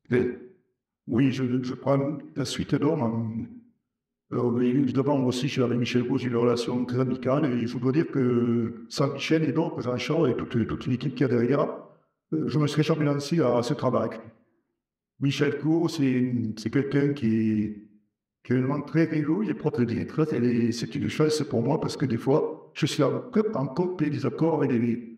Mais oui, je prends la suite d'homme. Oui, évidemment, moi aussi, je suis avec Michel Gauze, j'ai une relation très amicale, et je dois dire que sans Michel et donc Jean-Charles et toute l'équipe qu'il y a derrière, je ne me serais jamais lancé à ce travail. Michel Gauze, c'est quelqu'un qui est vraiment très rigolo, il est propre de lettres, et c'est une chance pour moi parce que des fois, je suis en complet des accords et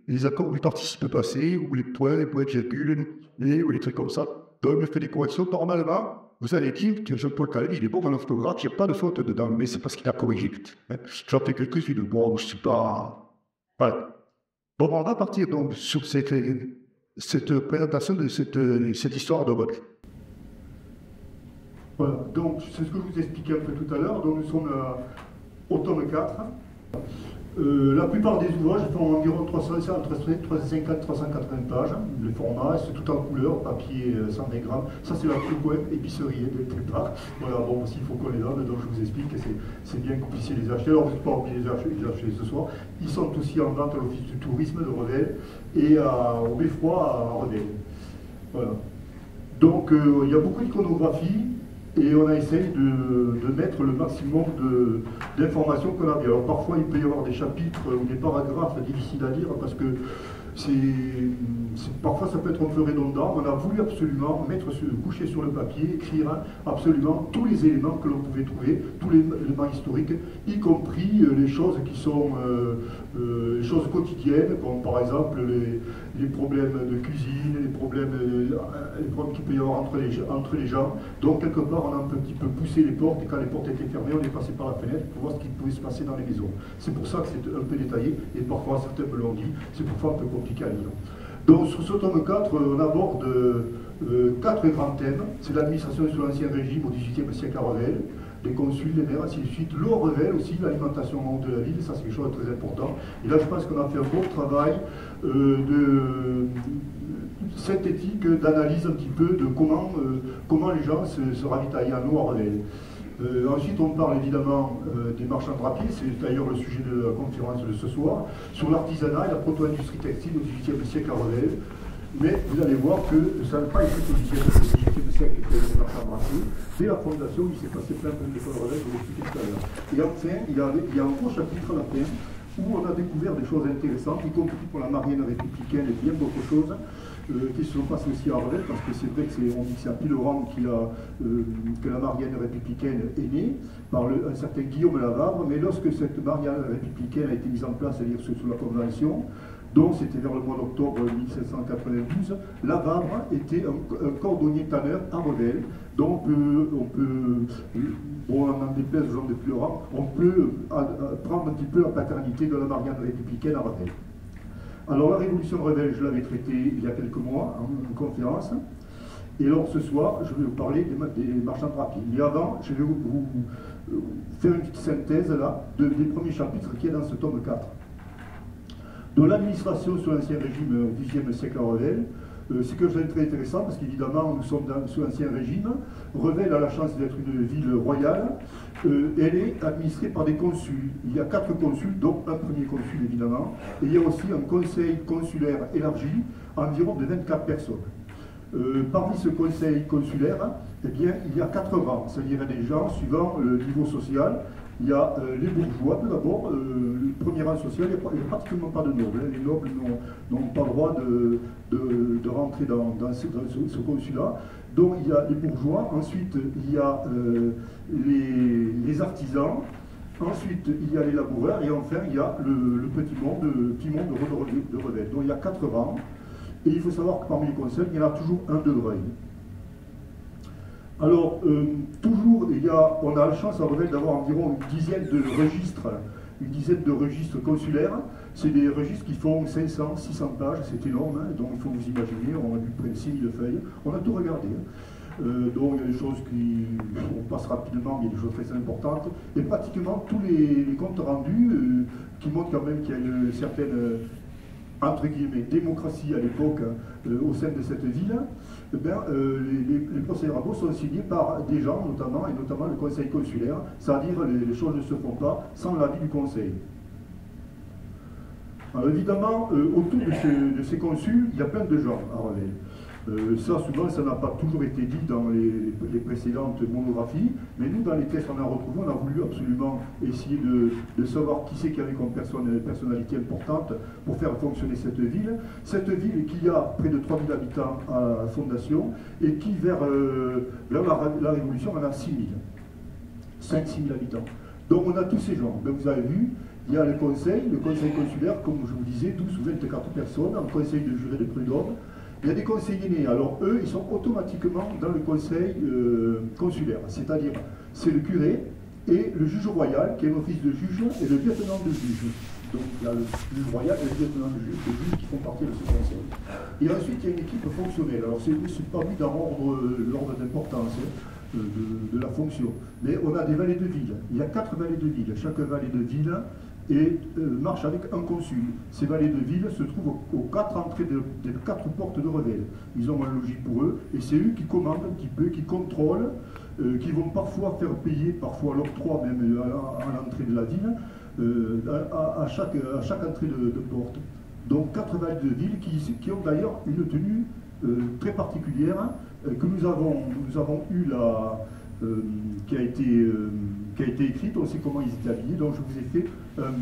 les accords où les participes passés, ou les points de virgule, ou les trucs comme ça. Donc, il me fait des corrections. Normalement, vous allez dire que Jean-Paul Calais, il est bon en orthographe, il n'y a pas de faute dedans, mais c'est parce qu'il a corrigé vite. J'en fais quelques-unes, bon, je ne suis pas. Voilà. Bon, on va partir donc sur cette présentation de cette histoire de vote. Voilà, donc c'est ce que je vous expliquais un peu tout à l'heure. Donc nous sommes au tome 4. La plupart des ouvrages font environ 350 380 pages. Le format, c'est tout en couleur, papier 100 grammes. Ça, c'est la coupe épicerie dès le départ. Voilà, bon, s'il faut qu'on les donne, donc je vous explique que c'est bien que vous puissiez les acheter. Alors, vous n'êtes pas obligé de les acheter ce soir. Ils sont aussi en vente à l'Office du tourisme de Revel et au Beffroi à Revel. Voilà. Donc, il y a beaucoup d'iconographie. Et on a essayé de mettre le maximum d'informations qu'on a. Alors parfois il peut y avoir des chapitres ou des paragraphes difficiles à lire parce que parfois ça peut être un peu redondant. On a voulu absolument coucher sur le papier, écrire absolument tous les éléments que l'on pouvait trouver, tous les éléments historiques, y compris les choses qui sont les choses quotidiennes, comme par exemple les problèmes de cuisine, les problèmes qu'il peut y avoir entre les gens. Donc quelque part on a un petit peu poussé les portes et quand les portes étaient fermées, on est passé par la fenêtre pour voir ce qui pouvait se passer dans les maisons. C'est pour ça que c'est un peu détaillé et parfois certains me l'ont dit, c'est parfois un peu compliqué à lire. Donc sur ce tome 4, on aborde 4 grands thèmes. C'est l'administration sous l'Ancien Régime au XVIIIe siècle à Revel, les consuls, les maires, ainsi de suite. L'eau Revel aussi, l'alimentation de la ville, ça c'est quelque chose de très important. Et là je pense qu'on a fait un bon travail de synthétique, d'analyse un petit peu de comment les gens se ravitaillaient en eau à Revel. Ensuite, on parle évidemment des marchands drapiers, c'est d'ailleurs le sujet de la conférence de ce soir, sur l'artisanat et la proto-industrie textile au XVIIIe siècle à Revel. Mais vous allez voir que ça n'a pas été au XVIIIe siècle que les marchands drapiers. Dès la fondation, il s'est passé plein de l'école Revel, je vous l'expliquais tout à l'heure. Et enfin, il y a un gros chapitre à la fin où on a découvert des choses intéressantes, y compris pour la Marienne républicaine et bien d'autres choses. Qui se sont passés aussi à Revel, parce que c'est vrai qu'on dit que c'est à Pilorang que la Marianne républicaine est née, par un certain Guillaume Lavavre, mais lorsque cette Marianne républicaine a été mise en place, c'est-à-dire sous la Convention, donc c'était vers le mois d'octobre 1792, Lavavre était un cordonnier tanneur à Revel, donc on en déplaise aux gens de Pilorang, on peut prendre un petit peu la paternité de la Marianne républicaine à Revel. Alors la révolution de Revel, je l'avais traitée il y a quelques mois en conférence. Et alors ce soir, je vais vous parler des marchands drapiers. Mais avant, je vais vous faire une petite synthèse là des premiers chapitres qui est dans ce tome 4. De l'administration sous l'Ancien Régime au XIe siècle à Revel, c'est quelque chose de très intéressant parce qu'évidemment nous sommes sous l'Ancien Régime. Revel a la chance d'être une ville royale. Elle est administrée par des consuls. Il y a 4 consuls, dont un premier consul évidemment. Et il y a aussi un conseil consulaire élargi, environ de 24 personnes. Parmi ce conseil consulaire, eh bien, il y a 4 rangs, c'est-à-dire des gens suivant le niveau social. Il y a les bourgeois, tout d'abord, le premier rang social, il n'y a pratiquement pas de nobles. Les nobles n'ont pas le droit de rentrer dans ce consulat. Donc il y a les bourgeois, ensuite il y a les artisans, ensuite il y a les laboureurs, et enfin il y a le petit monde de Revel. Donc il y a 4 rangs, et il faut savoir que parmi les conseils, il y en a toujours un de Breuil. Alors, toujours, on a la chance à Revel d'avoir environ une dizaine de registres consulaires. C'est des registres qui font 500, 600 pages, c'est énorme, hein, donc il faut vous imaginer, on a lu près de 6000 feuilles, on a tout regardé. Hein. Donc il y a des choses on passe rapidement, mais il y a des choses très importantes. Et pratiquement tous les comptes rendus qui montrent quand même qu'il y a une certaine entre guillemets, démocratie à l'époque au sein de cette ville, eh bien, les procès-verbaux sont signés par des gens, et notamment le conseil consulaire, c'est-à-dire les choses ne se font pas sans l'avis du conseil. Alors évidemment, autour de ces consuls, il y a plein de gens à Revel. Ça, souvent, ça n'a pas toujours été dit dans les précédentes monographies, mais nous, dans les textes qu'on a retrouvés, on a voulu absolument essayer de savoir qui c'est qui avait comme personnalité importante pour faire fonctionner cette ville. Cette ville qui a près de 3000 habitants à fondation et qui, vers la Révolution, en a 6000. 5-6 000 habitants. Donc on a tous ces gens. Ben, vous avez vu, il y a le conseil consulaire, comme je vous disais, 12 ou 24 personnes, un conseil de jurés de prud'homme. Il y a des conseillers nés. Alors eux, ils sont automatiquement dans le conseil consulaire. C'est-à-dire, c'est le curé et le juge royal, qui est l'office de juge, et le lieutenant de juge. Donc il y a le juge royal et le lieutenant de juge qui font partie de ce conseil. Et ensuite, il y a une équipe fonctionnelle. Alors c'est pas mis dans l'ordre d'importance de la fonction. Mais on a des vallées de ville. Il y a 4 vallées de ville. Chaque vallée de ville marche avec un consul. Ces vallées de ville se trouvent aux 4 entrées des 4 portes de Revel. Ils ont un logis pour eux, et c'est eux qui commandent un petit peu, qui contrôlent, qui vont parfois faire payer, parfois l'octroi même à l'entrée de la ville, à chaque entrée de porte. Donc 4 vallées de ville qui ont d'ailleurs une tenue très particulière que nous avons eu qui a été écrite, on sait comment ils étaient habillés, donc je vous ai fait un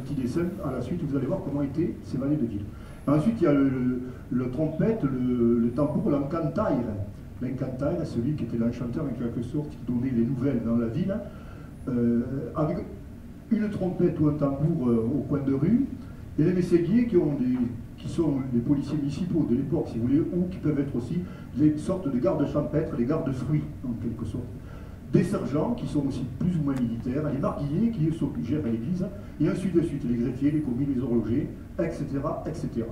petit dessin à la suite, vous allez voir comment étaient ces vallées de ville. Ensuite, il y a le trompette, le tambour, l'encantaire. L'encantaire, celui qui était l'enchanteur en quelque sorte, qui donnait les nouvelles dans la ville, avec une trompette ou un tambour au coin de rue, et les mességuiers qui sont les policiers municipaux de l'époque, si vous voulez, ou qui peuvent être aussi des sortes de gardes champêtres, des gardes fruits, en quelque sorte. Des sergents, qui sont aussi plus ou moins militaires, les marguilliers, qui gèrent l'église, et ainsi de suite, les greffiers, les commis, les horlogers, etc., etc.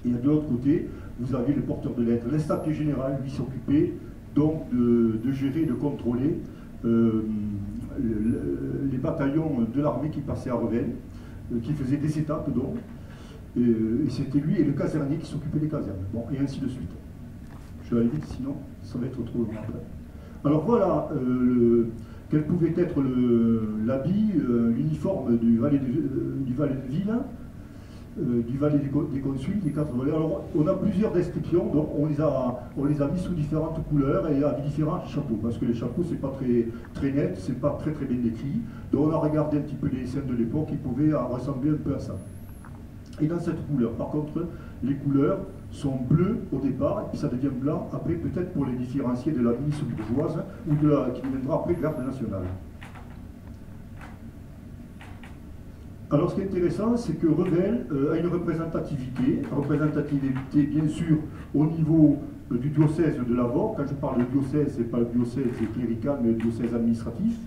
Et de l'autre côté, vous avez le porteur de lettres. L'instapié général, lui, s'occupait donc de gérer, de contrôler les bataillons de l'armée qui passaient à Revel, qui faisaient des étapes, donc. Et c'était lui et le casernier qui s'occupaient des casernes. Bon, et ainsi de suite. Je vais aller vite, sinon ça va être trop long après. Alors voilà quel pouvait être l'habit, l'uniforme du valet de ville, du valet des consuls, des 4 valets. Alors on a plusieurs descriptions, donc on les a mis sous différentes couleurs et avec différents chapeaux, parce que les chapeaux c'est pas très net, c'est pas très bien décrit. Donc on a regardé un petit peu les dessins de l'époque qui pouvaient ressembler un peu à ça. Et dans cette couleur, par contre, les couleurs sont bleues au départ, et puis ça devient blanc après, peut-être pour les différencier de la milice bourgeoise, ou qui deviendra après garde nationale. Alors ce qui est intéressant, c'est que Revel a une représentativité bien sûr au niveau du diocèse de Lavore. Quand je parle de diocèse, ce n'est pas le diocèse clérical, mais le diocèse administratif.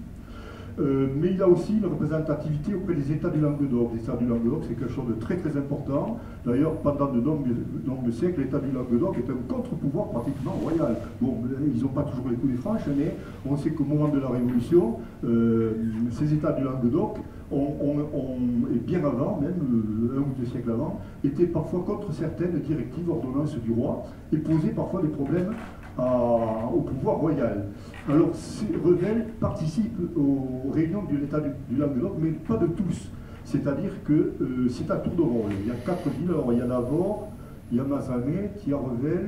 Mais il a aussi une représentativité auprès des États du Languedoc. Les États du Languedoc, c'est quelque chose de très important. D'ailleurs, pendant de nombreux siècles, l'État du Languedoc est un contre-pouvoir pratiquement royal. Bon, ils n'ont pas toujours les coups des franches, mais on sait qu'au moment de la Révolution, ces États du Languedoc, et bien avant, même 1 ou 2 siècles avant, étaient parfois contre certaines directives, ordonnances du roi, et posaient parfois des problèmes au pouvoir royal. Alors, Revel participe aux réunions de l'État du Languedoc, mais pas de tous. C'est-à-dire que c'est à tour de rôle. Il y a 4 villes, alors il y a Lavore, il y a Mazamet, il y a Revel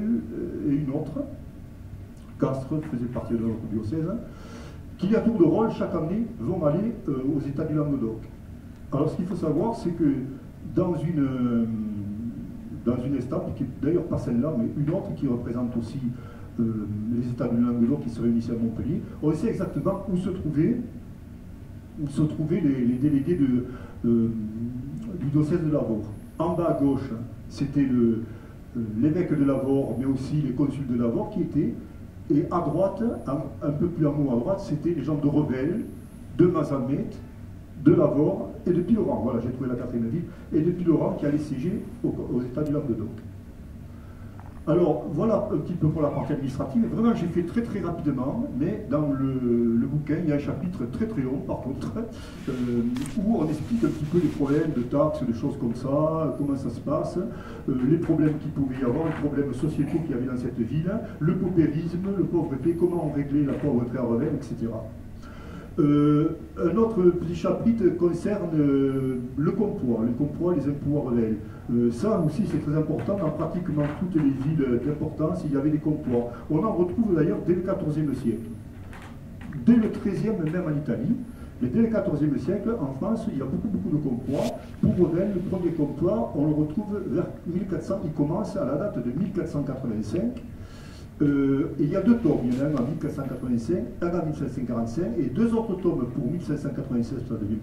et une autre. Castres faisait partie de notre diocèse, qui à tour de rôle, chaque année, vont aller aux États du Languedoc. Alors ce qu'il faut savoir, c'est que dans une estampe, qui n'est d'ailleurs pas celle-là, mais une autre qui représente aussi les États du Languedoc qui se réunissaient à Montpellier, on sait exactement où se trouvaient les délégués du diocèse de Lavore. En bas à gauche, c'était l'évêque de Lavore, mais aussi les consuls de Lavore qui étaient, et à droite, un peu plus en haut à droite, c'était les gens de Revel, de Mazamet, de Lavore et de Pilleran. Voilà, j'ai trouvé la 4e ville, et de Pilleran qui allait siéger aux États du Languedoc. Alors, voilà un petit peu pour la partie administrative. Et vraiment, j'ai fait très rapidement, mais dans le bouquin, il y a un chapitre très long, par contre, où on explique un petit peu les problèmes de taxes, des choses comme ça, comment ça se passe, les problèmes qu'il pouvait y avoir, les problèmes sociétaux qu'il y avait dans cette ville, le paupérisme, le pauvreté, comment on réglait la pauvreté à Revel, etc. Un autre petit chapitre concerne le compois, les impôts à Revel. Ça aussi c'est très important, dans pratiquement toutes les villes d'importance, il y avait des compois. On en retrouve d'ailleurs dès le XIVe siècle. Dès le XIIIe, même en Italie, mais dès le XIVe siècle, en France, il y a beaucoup de compois. Pour Revel, le premier compois, on le retrouve vers 1400, il commence à la date de 1485. Et il y a deux tomes, il y en a un en 1485, un en 1545, et deux autres tomes pour 1596, ça devient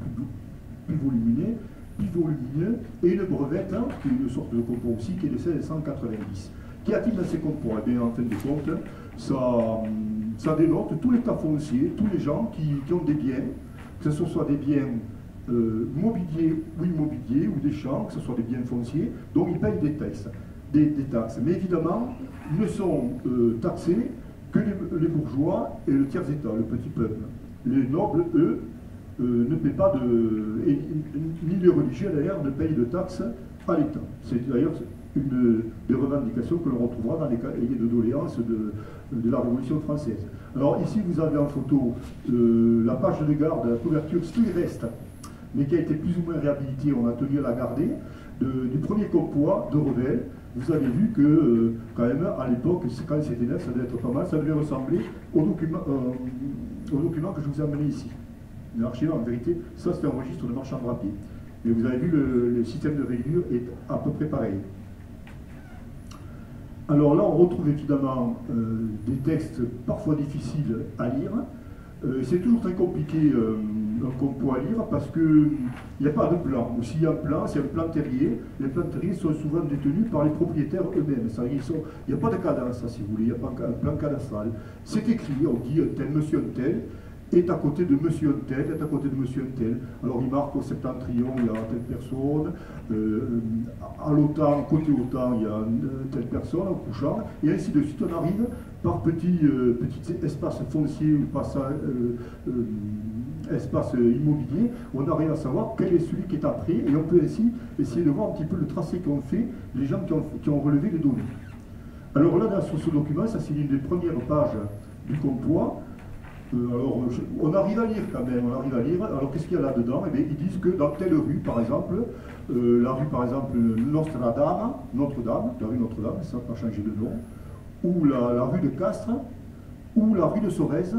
plus volumineux, et une brevette, hein, qui est une sorte de compois aussi, qui est de 1690. Qu'y a-t-il dans ces compois? Eh bien, en fin de compte, ça dénote tout l'état foncier, tous les gens qui ont des biens, que ce soit des biens mobiliers ou immobiliers, ou des champs, que ce soit des biens fonciers, donc ils payent des taxes. Mais évidemment, ne sont taxés que les bourgeois et le tiers-état, le petit peuple. Les nobles, eux, ne paient pas ni les religieux d'ailleurs ne payent de taxes à l'État. C'est d'ailleurs une des revendications que l'on retrouvera dans les cahiers de doléances de la Révolution française. Alors ici vous avez en photo la page de garde, la couverture, ce qui reste, mais qui a été plus ou moins réhabilitée, on a tenu à la garder, du premier compois de Revel. Vous avez vu que, quand même, à l'époque, quand c'était neuf, ça devait être pas mal, ça devait ressembler au document que je vous ai amené ici. L'archive, en vérité, ça c'était un registre de marchand de papier. Mais vous avez vu, le système de rayure est à peu près pareil. Alors là, on retrouve évidemment des textes parfois difficiles à lire. C'est toujours très compliqué un compois à lire parce qu'il n'y a pas de plan. Ou s'il y a un plan, c'est un plan terrier. Les plans terriers sont souvent détenus par les propriétaires eux-mêmes. Il n'y a pas de cadastre, si vous voulez, il n'y a pas un plan cadastral. C'est écrit, on dit tel monsieur un tel est à côté de monsieur un tel, est à côté de monsieur un tel. Alors il marque au septentrion, il y a telle personne, à l'OTAN, côté OTAN, il y a telle personne, au couchant, et ainsi de suite. On arrive par petits espaces fonciers ou espaces immobiliers, on arrive à savoir quel est celui qui est après, et on peut ainsi essayer de voir un petit peu le tracé qu'ont fait les gens qui ont relevé les données. Alors là, sur ce document, ça c'est une des premières pages du compois. Alors, on arrive à lire quand même, on arrive à lire. Alors, qu'est-ce qu'il y a là-dedans? Eh bien, ils disent que dans telle rue, par exemple, la rue, par exemple, Notre-Dame, la rue Notre-Dame, ça n'a pas changé de nom, ou la rue de Castres, ou la rue de Sorèze,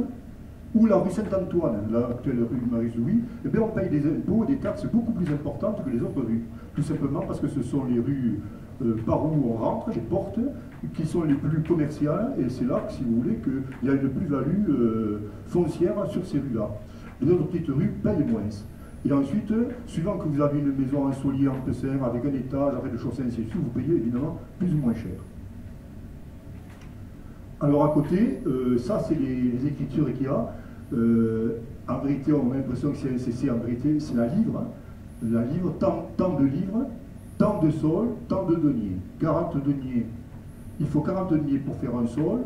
ou la rue Saint-Antoine, l'actuelle rue de Marie-Louis, eh bien, on paye des impôts et des taxes beaucoup plus importantes que les autres rues. Tout simplement parce que ce sont les rues par où on rentre, les portes, qui sont les plus commerciales, et c'est là, si vous voulez, qu'il y a une plus-value foncière sur ces rues-là. Les autres petites rues payent moins. Et ensuite, suivant que vous avez une maison en solier, en tessin, avec un étage, avec le chaussée, ainsi de suite, vous payez évidemment plus ou moins cher. Alors à côté, ça c'est les écritures qu'il y a. En vérité, on a l'impression que c'est un CC, en vérité c'est la livre. La livre, tant de livres, tant de sols, tant de deniers. 40 deniers. Il faut 40 deniers pour faire un sol,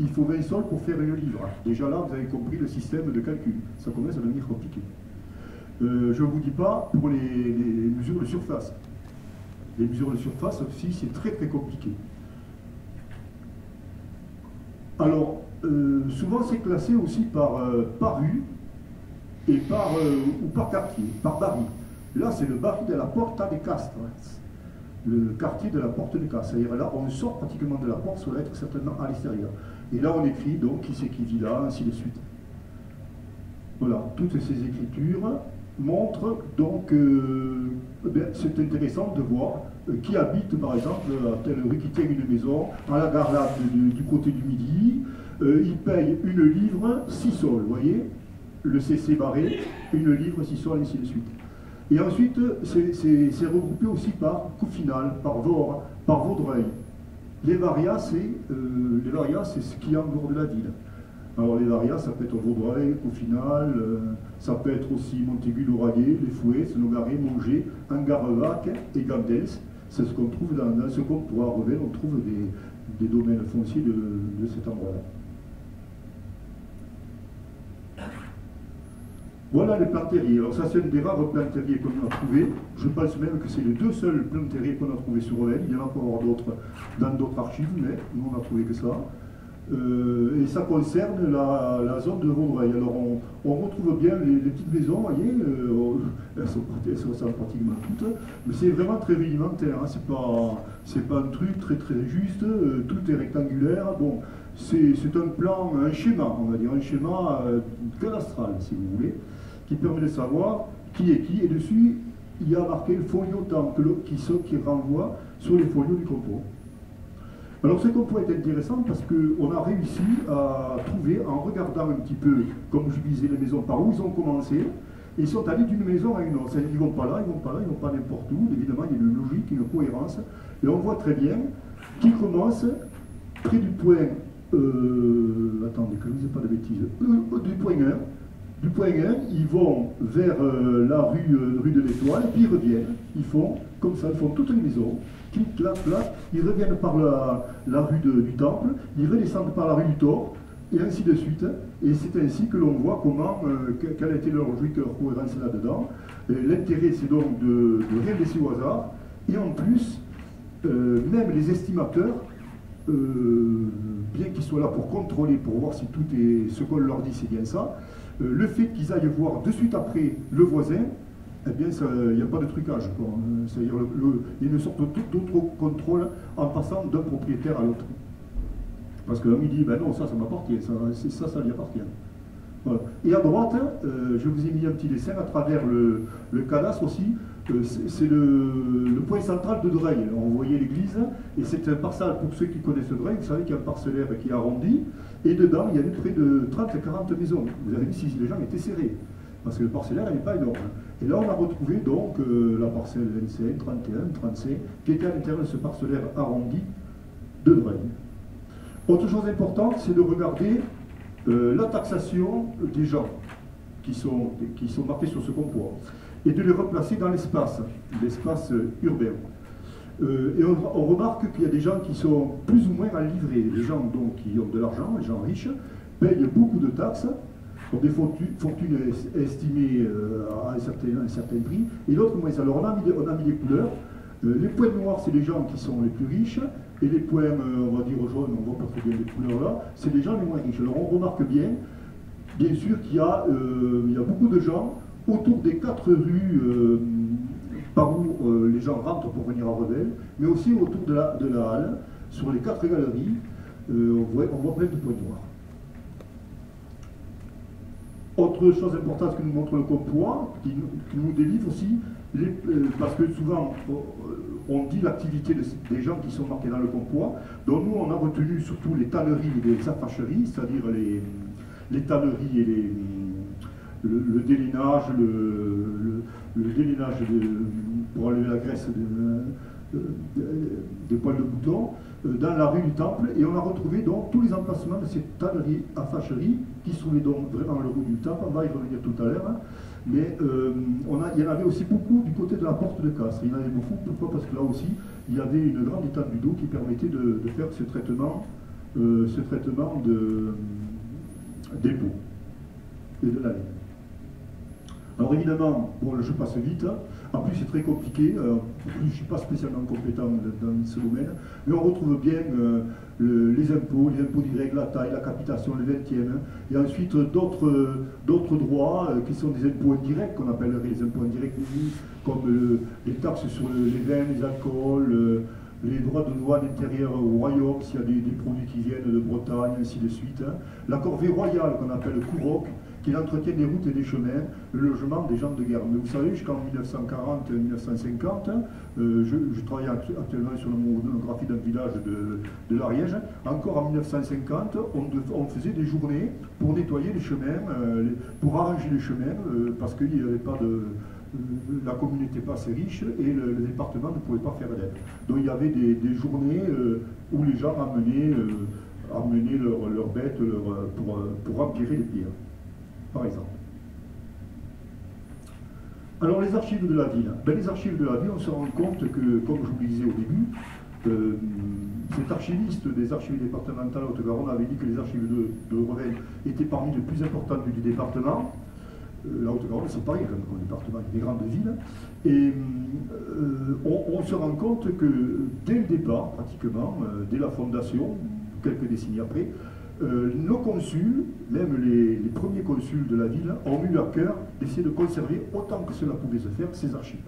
il faut 20 sols pour faire une livre. Déjà là, vous avez compris le système de calcul. Ça commence à devenir compliqué. Je ne vous dis pas pour les mesures de surface. Les mesures de surface aussi, c'est très très compliqué. Alors, souvent c'est classé aussi par rue et ou par quartier, par baril. Là, c'est le baril de la Porta de Castres, le quartier de la Porte de Castres. C'est-à-dire là, on sort pratiquement de la porte, ça doit être certainement à l'extérieur. Et là, on écrit donc qui c'est qui vit là, ainsi de suite. Voilà, toutes ces écritures montrent donc, c'est intéressant de voir qui habite par exemple à telle rue, qui tient une maison, à la gare là, du côté du Midi, il paye une livre 6 sols, vous voyez, le CC barré, une livre 6 sols, ainsi de suite. Et ensuite, c'est regroupé aussi par Coufinal, par Vore, par Vaudreuil. Les varias, c'est ce qui est en dehors de la ville. Alors les varias, ça peut être Vaudreuil, Coufinal, ça peut être aussi Montaigu-l'Oraguet, Les Fouets, Nogaret, Monger, Angarevac et Gandels. C'est ce qu'on trouve dans ce compois à Revel, on trouve des domaines fonciers de cet endroit-là. Voilà les plans terriers. Alors ça, c'est un des rares plans terriers qu'on a trouvé. Je pense même que c'est les deux seuls plans terriers qu'on a trouvés sur Revel. Il y en a encore d'autres dans d'autres archives, mais nous on n'a trouvé que ça. Et ça concerne la zone de Vaudreuil. Alors on retrouve bien les petites maisons, vous voyez, elles sont pratiquement toutes, mais c'est vraiment très rudimentaire, hein, c'est pas un truc très très juste, tout est rectangulaire. Bon, c'est un plan, un schéma, on va dire, un schéma cadastral, si vous voulez, qui permet de savoir qui est qui, et dessus, il y a marqué le folio temple qui renvoie sur les folios du compo. Alors ce compo est intéressant parce qu'on a réussi à trouver, en regardant un petit peu, comme je disais, les maisons, par où ils ont commencé, et ils sont allés d'une maison à une autre. Ils ne vont pas là, ils ne vont pas là, ils ne vont pas n'importe où. Évidemment, il y a une logique, une cohérence, et on voit très bien qu'ils commencent près du point, attendez que je ne vous ai pas de bêtises, du point 1. Du point 1, ils vont vers la rue de l'Étoile, puis ils reviennent, ils font comme ça, ils font toutes les maisons, clic, clac, clac, ils reviennent par la rue du Temple, ils redescendent par la rue du Thor, et ainsi de suite. Et c'est ainsi que l'on voit comment, quelle a été leur logique, leur cohérence là-dedans. L'intérêt, c'est donc de rien laisser au hasard, et en plus, même les estimateurs, bien qu'ils soient là pour contrôler, pour voir si tout est ce qu'on leur dit, c'est bien ça, le fait qu'ils aillent voir de suite après le voisin, eh bien, il n'y a pas de trucage. C'est-à-dire, il y a une sorte d'auto-contrôle en passant d'un propriétaire à l'autre. Parce que l'homme, il dit, ben non, ça m'appartient, ça lui appartient. Voilà. Et à droite, je vous ai mis un petit dessin à travers le cadastre aussi. C'est le point central de Dreuil. On voyait l'église, et c'est un parcelle, pour ceux qui connaissent Dreuil, vous savez qu'il y a un parcellaire qui est arrondi, et dedans, il y avait près de 30 à 40 maisons. Vous avez vu si les gens étaient serrés, parce que le parcellaire n'est pas énorme. Et là, on a retrouvé donc la parcelle 25, 31, 35, qui était à l'intérieur de ce parcellaire arrondi de Dreuil. Autre chose importante, c'est de regarder la taxation des gens qui sont marqués sur ce compost, et de les replacer dans l'espace urbain. Et on remarque qu'il y a des gens qui sont plus ou moins à livrer. Les gens donc, qui ont de l'argent, les gens riches, payent beaucoup de taxes, ont des fortunes estimées à un certain prix, et d'autres moins. Alors on a mis des couleurs. Les points noirs, c'est les gens qui sont les plus riches, et les points, on va dire jaunes, on ne voit pas très bien les couleurs là, c'est les gens les moins riches. Alors on remarque bien sûr qu'il y a beaucoup de gens autour des 4 rues par où les gens rentrent pour venir à Revel, mais aussi autour de la halle, sur les 4 galeries, on voit plein de points noirs. Autre chose importante que nous montre le compost, qui nous délivre aussi, parce que souvent on dit l'activité des gens qui sont marqués dans le compost, donc nous on a retenu surtout les tanneries et les affacheries, c'est-à-dire les tanneries et le délainage, le délainage pour enlever la graisse des poils de mouton, dans la rue du Temple, et on a retrouvé donc tous les emplacements de ces tanneries affacheries qui se trouvaient donc vraiment le rue du Temple. On va y revenir tout à l'heure, hein. Mais il y en avait aussi beaucoup du côté de la porte de Castres. Il y en avait beaucoup, pourquoi? Parce que là aussi il y avait une grande étendue d'eau qui permettait de faire ce traitement des pots et de la laine. Alors évidemment, bon, je passe vite, en plus c'est très compliqué, je ne suis pas spécialement compétent dans ce domaine, mais on retrouve bien les impôts directs, la taille, la capitation, le 20e, et ensuite d'autres droits qui sont des impôts indirects, qu'on appellerait les impôts indirects, comme les taxes sur les vins, les alcools, les droits de douane intérieure au royaume, s'il y a des produits qui viennent de Bretagne, ainsi de suite. La corvée royale qu'on appelle Couroc, qui est l'entretien des routes et des chemins, le logement des gens de guerre. Mais vous savez, jusqu'en 1940-1950, je travaille actuellement sur la monographie d'un village de l'Ariège. Encore en 1950, on faisait des journées pour nettoyer les chemins, pour arranger les chemins, parce qu'il n'y avait pas de... la commune n'était pas assez riche et le département ne pouvait pas faire d'aide. Donc il y avait des journées où les gens amenaient leurs bêtes pour empirer les pierres, par exemple. Alors les archives de la ville. Les archives de la ville, on se rend compte que, comme je vous le disais au début, cet archiviste des archives départementales Haute-Garonne avait dit que les archives de Revel étaient parmi les plus importantes du département. La Haute-Garonne, c'est pareil, comme département, il y a des grandes villes. Et on se rend compte que dès le départ, pratiquement, dès la fondation, quelques décennies après, nos consuls, même les premiers consuls de la ville, ont eu à cœur d'essayer de conserver autant que cela pouvait se faire ces archives.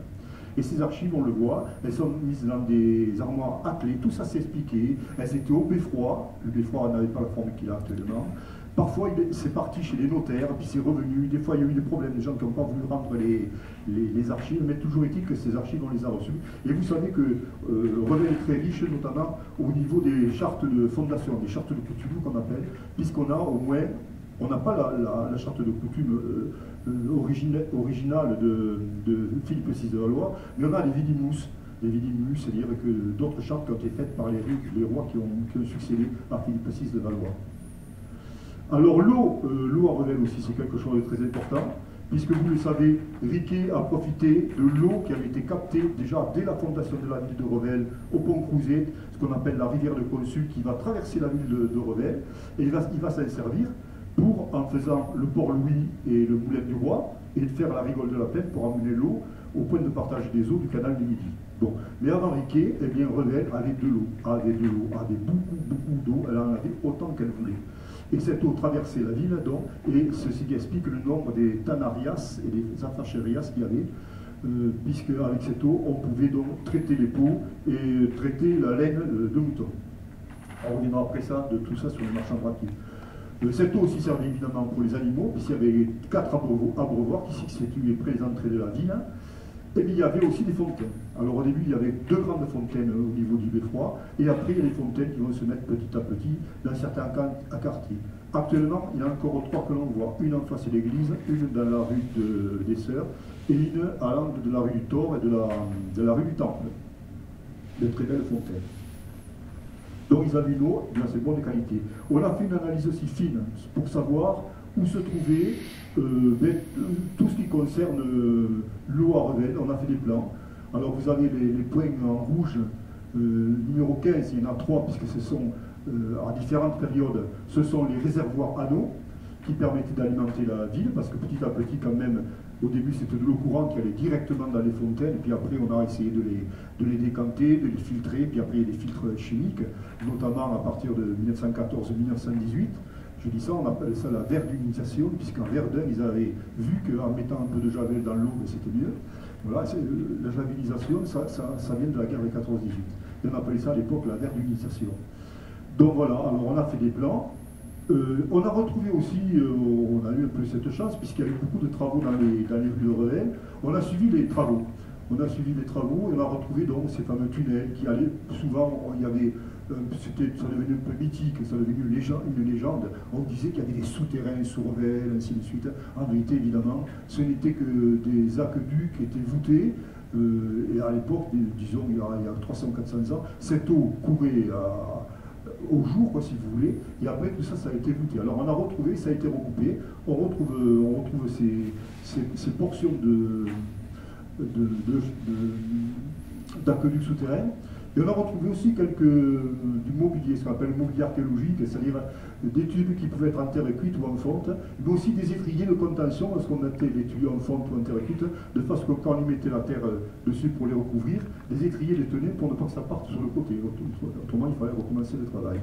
Et ces archives, on le voit, elles sont mises dans des armoires attelées, tout ça s'est expliqué, elles étaient au beffroi, le beffroi n'avait pas la forme qu'il a actuellement. Parfois, c'est parti chez les notaires, puis c'est revenu. Des fois, il y a eu des problèmes, des gens qui n'ont pas voulu rendre les archives, mais toujours est-il que ces archives, on les a reçues. Et vous savez que Revel est très riche, notamment au niveau des chartes de fondation, des chartes de coutume qu'on appelle, puisqu'on a au moins, on n'a pas la charte de coutume originale de Philippe VI de Valois, mais on a les vidimus. Les vidimus, c'est-à-dire que d'autres chartes qui ont été faites par les rois qui ont succédé à Philippe VI de Valois. Alors l'eau à Revel aussi, c'est quelque chose de très important, puisque vous le savez, Riquet a profité de l'eau qui avait été captée déjà dès la fondation de la ville de Revel au pont Crouzet, ce qu'on appelle la rivière de Consul, qui va traverser la ville de Revel, et il va s'en servir pour, en faisant le port Louis et le moulin du Roi, et de faire la rigole de la Plaine pour amener l'eau au point de partage des eaux du canal du Midi. Bon, mais avant Riquet, eh bien Revel avait de l'eau, avait beaucoup d'eau, elle en avait autant qu'elle voulait. Et cette eau traversait la ville, donc, et ceci explique le nombre des tanarias et des afacherias qu'il y avait, puisque avec cette eau, on pouvait donc traiter les peaux et traiter la laine de mouton. On reviendra après ça, de tout ça sur les marchands braquiers. Cette eau aussi servait évidemment pour les animaux, puisqu'il y avait 4 abreuvoirs qui se situaient près des entrées de la ville. Et puis il y avait aussi des fontaines. Alors au début, il y avait 2 grandes fontaines au niveau du beffroi, et après il y a des fontaines qui vont se mettre petit à petit dans certains quartiers. Actuellement, il y en a encore 3 que l'on voit. Une en face de l'église, une dans la rue des Sœurs, et une à l'angle de la rue du Thor et de la rue du Temple. De très belles fontaines. Donc ils avaient une eau de assez bonne qualité. On a fait une analyse aussi fine pour savoir où se trouvait tout ce qui concerne l'eau à Revel. On a fait des plans. Alors vous avez les points en rouge, numéro 15, il y en a 3 puisque ce sont à différentes périodes, ce sont les réservoirs anneaux qui permettaient d'alimenter la ville, parce que petit à petit quand même, au début c'était de l'eau courante qui allait directement dans les fontaines, puis après on a essayé de les décanter, de les filtrer, puis après il y a des filtres chimiques, notamment à partir de 1914-1918. Je dis ça, on appelle ça la verdunisation, puisqu'en Verdun, ils avaient vu qu'en mettant un peu de javel dans l'eau, c'était mieux. Voilà, la javelisation, ça vient de la guerre de 14-18. Et on appelait ça à l'époque la verdunisation. Donc voilà, alors on a fait des plans. On a retrouvé aussi, on a eu un peu cette chance, puisqu'il y a eu beaucoup de travaux dans les rues de Revel. On a suivi les travaux. On a suivi les travaux et on a retrouvé donc ces fameux tunnels qui allaient souvent, il y avait, ça devenait un peu mythique, ça devenait une légende. On disait qu'il y avait des souterrains sous Revel, ainsi de suite. En vérité, évidemment, ce n'était que des aqueducs qui étaient voûtés. Et à l'époque, disons il y a 300-400 ans, cette eau courait au jour, quoi, si vous voulez, et après tout ça, ça a été voûté. Alors on a retrouvé, ça a été recoupé, on retrouve ces portions d'aqueducs souterrains, et on a retrouvé aussi du mobilier, ce qu'on appelle le mobilier archéologique, c'est-à-dire des tubes qui pouvaient être en terre cuite ou en fonte, mais aussi des étriers de contention, ce qu'on mettait les tuyaux en fonte ou en terre cuite, de façon que quand on y mettait la terre dessus pour les recouvrir, les étriers les tenaient pour ne pas que ça parte sur le côté. Autrement, il fallait recommencer le travail.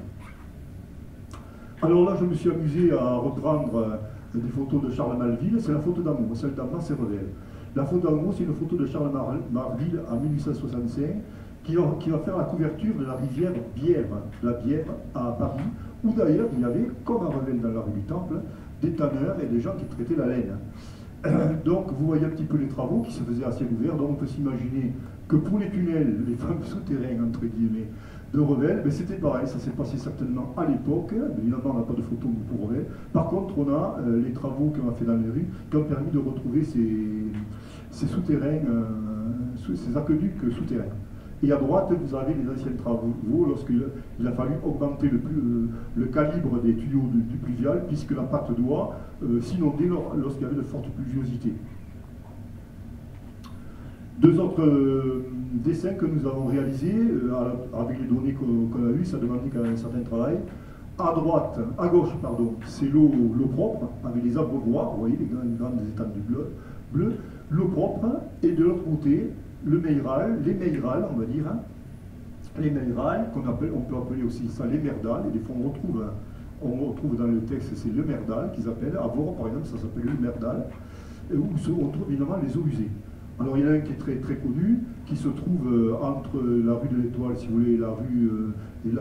Alors là, je me suis amusé à reprendre des photos de Charles Malville. C'est la photo d'amour, celle d'Ammas et Revel. La photo d'amour, c'est une photo de Charles Malville en 1865, qui va faire la couverture de la rivière Bièvre, la Bièvre à Paris, où d'ailleurs il y avait, comme à Revel dans la rue du Temple, des tanneurs et des gens qui traitaient la laine. Donc vous voyez un petit peu les travaux qui se faisaient à ciel ouvert, donc on peut s'imaginer que pour les tunnels, les fameux souterrains entre guillemets de Revel, mais c'était pareil, ça s'est passé certainement à l'époque, évidemment on n'a pas de photos pour Revel. Par contre on a les travaux qu'on a fait dans les rues qui ont permis de retrouver ces souterrains, ces aqueducs souterrains. Et à droite, vous avez les anciens travaux lorsqu'il a fallu augmenter le calibre des tuyaux du pluvial, puisque la pâte d'oie s'inondait lorsqu'il y avait de fortes pluviosités. 2 autres dessins que nous avons réalisés, avec les données qu'on a eues, ça demandait quand même un certain travail. À gauche, c'est l'eau propre, avec les abreuvoirs, vous voyez, les grandes étendues bleues, l'eau propre, et de l'autre côté, les meyrales, on va dire, les Melval, on peut appeler aussi ça les Merdal, et des fois on retrouve dans le texte, c'est le Merdal qu'ils appellent. À Voron, par exemple, ça s'appelle le Merdal, où on trouve évidemment les eaux usées. Alors il y en a un qui est très, très connu, qui se trouve entre la rue de l'Étoile, si vous voulez, et la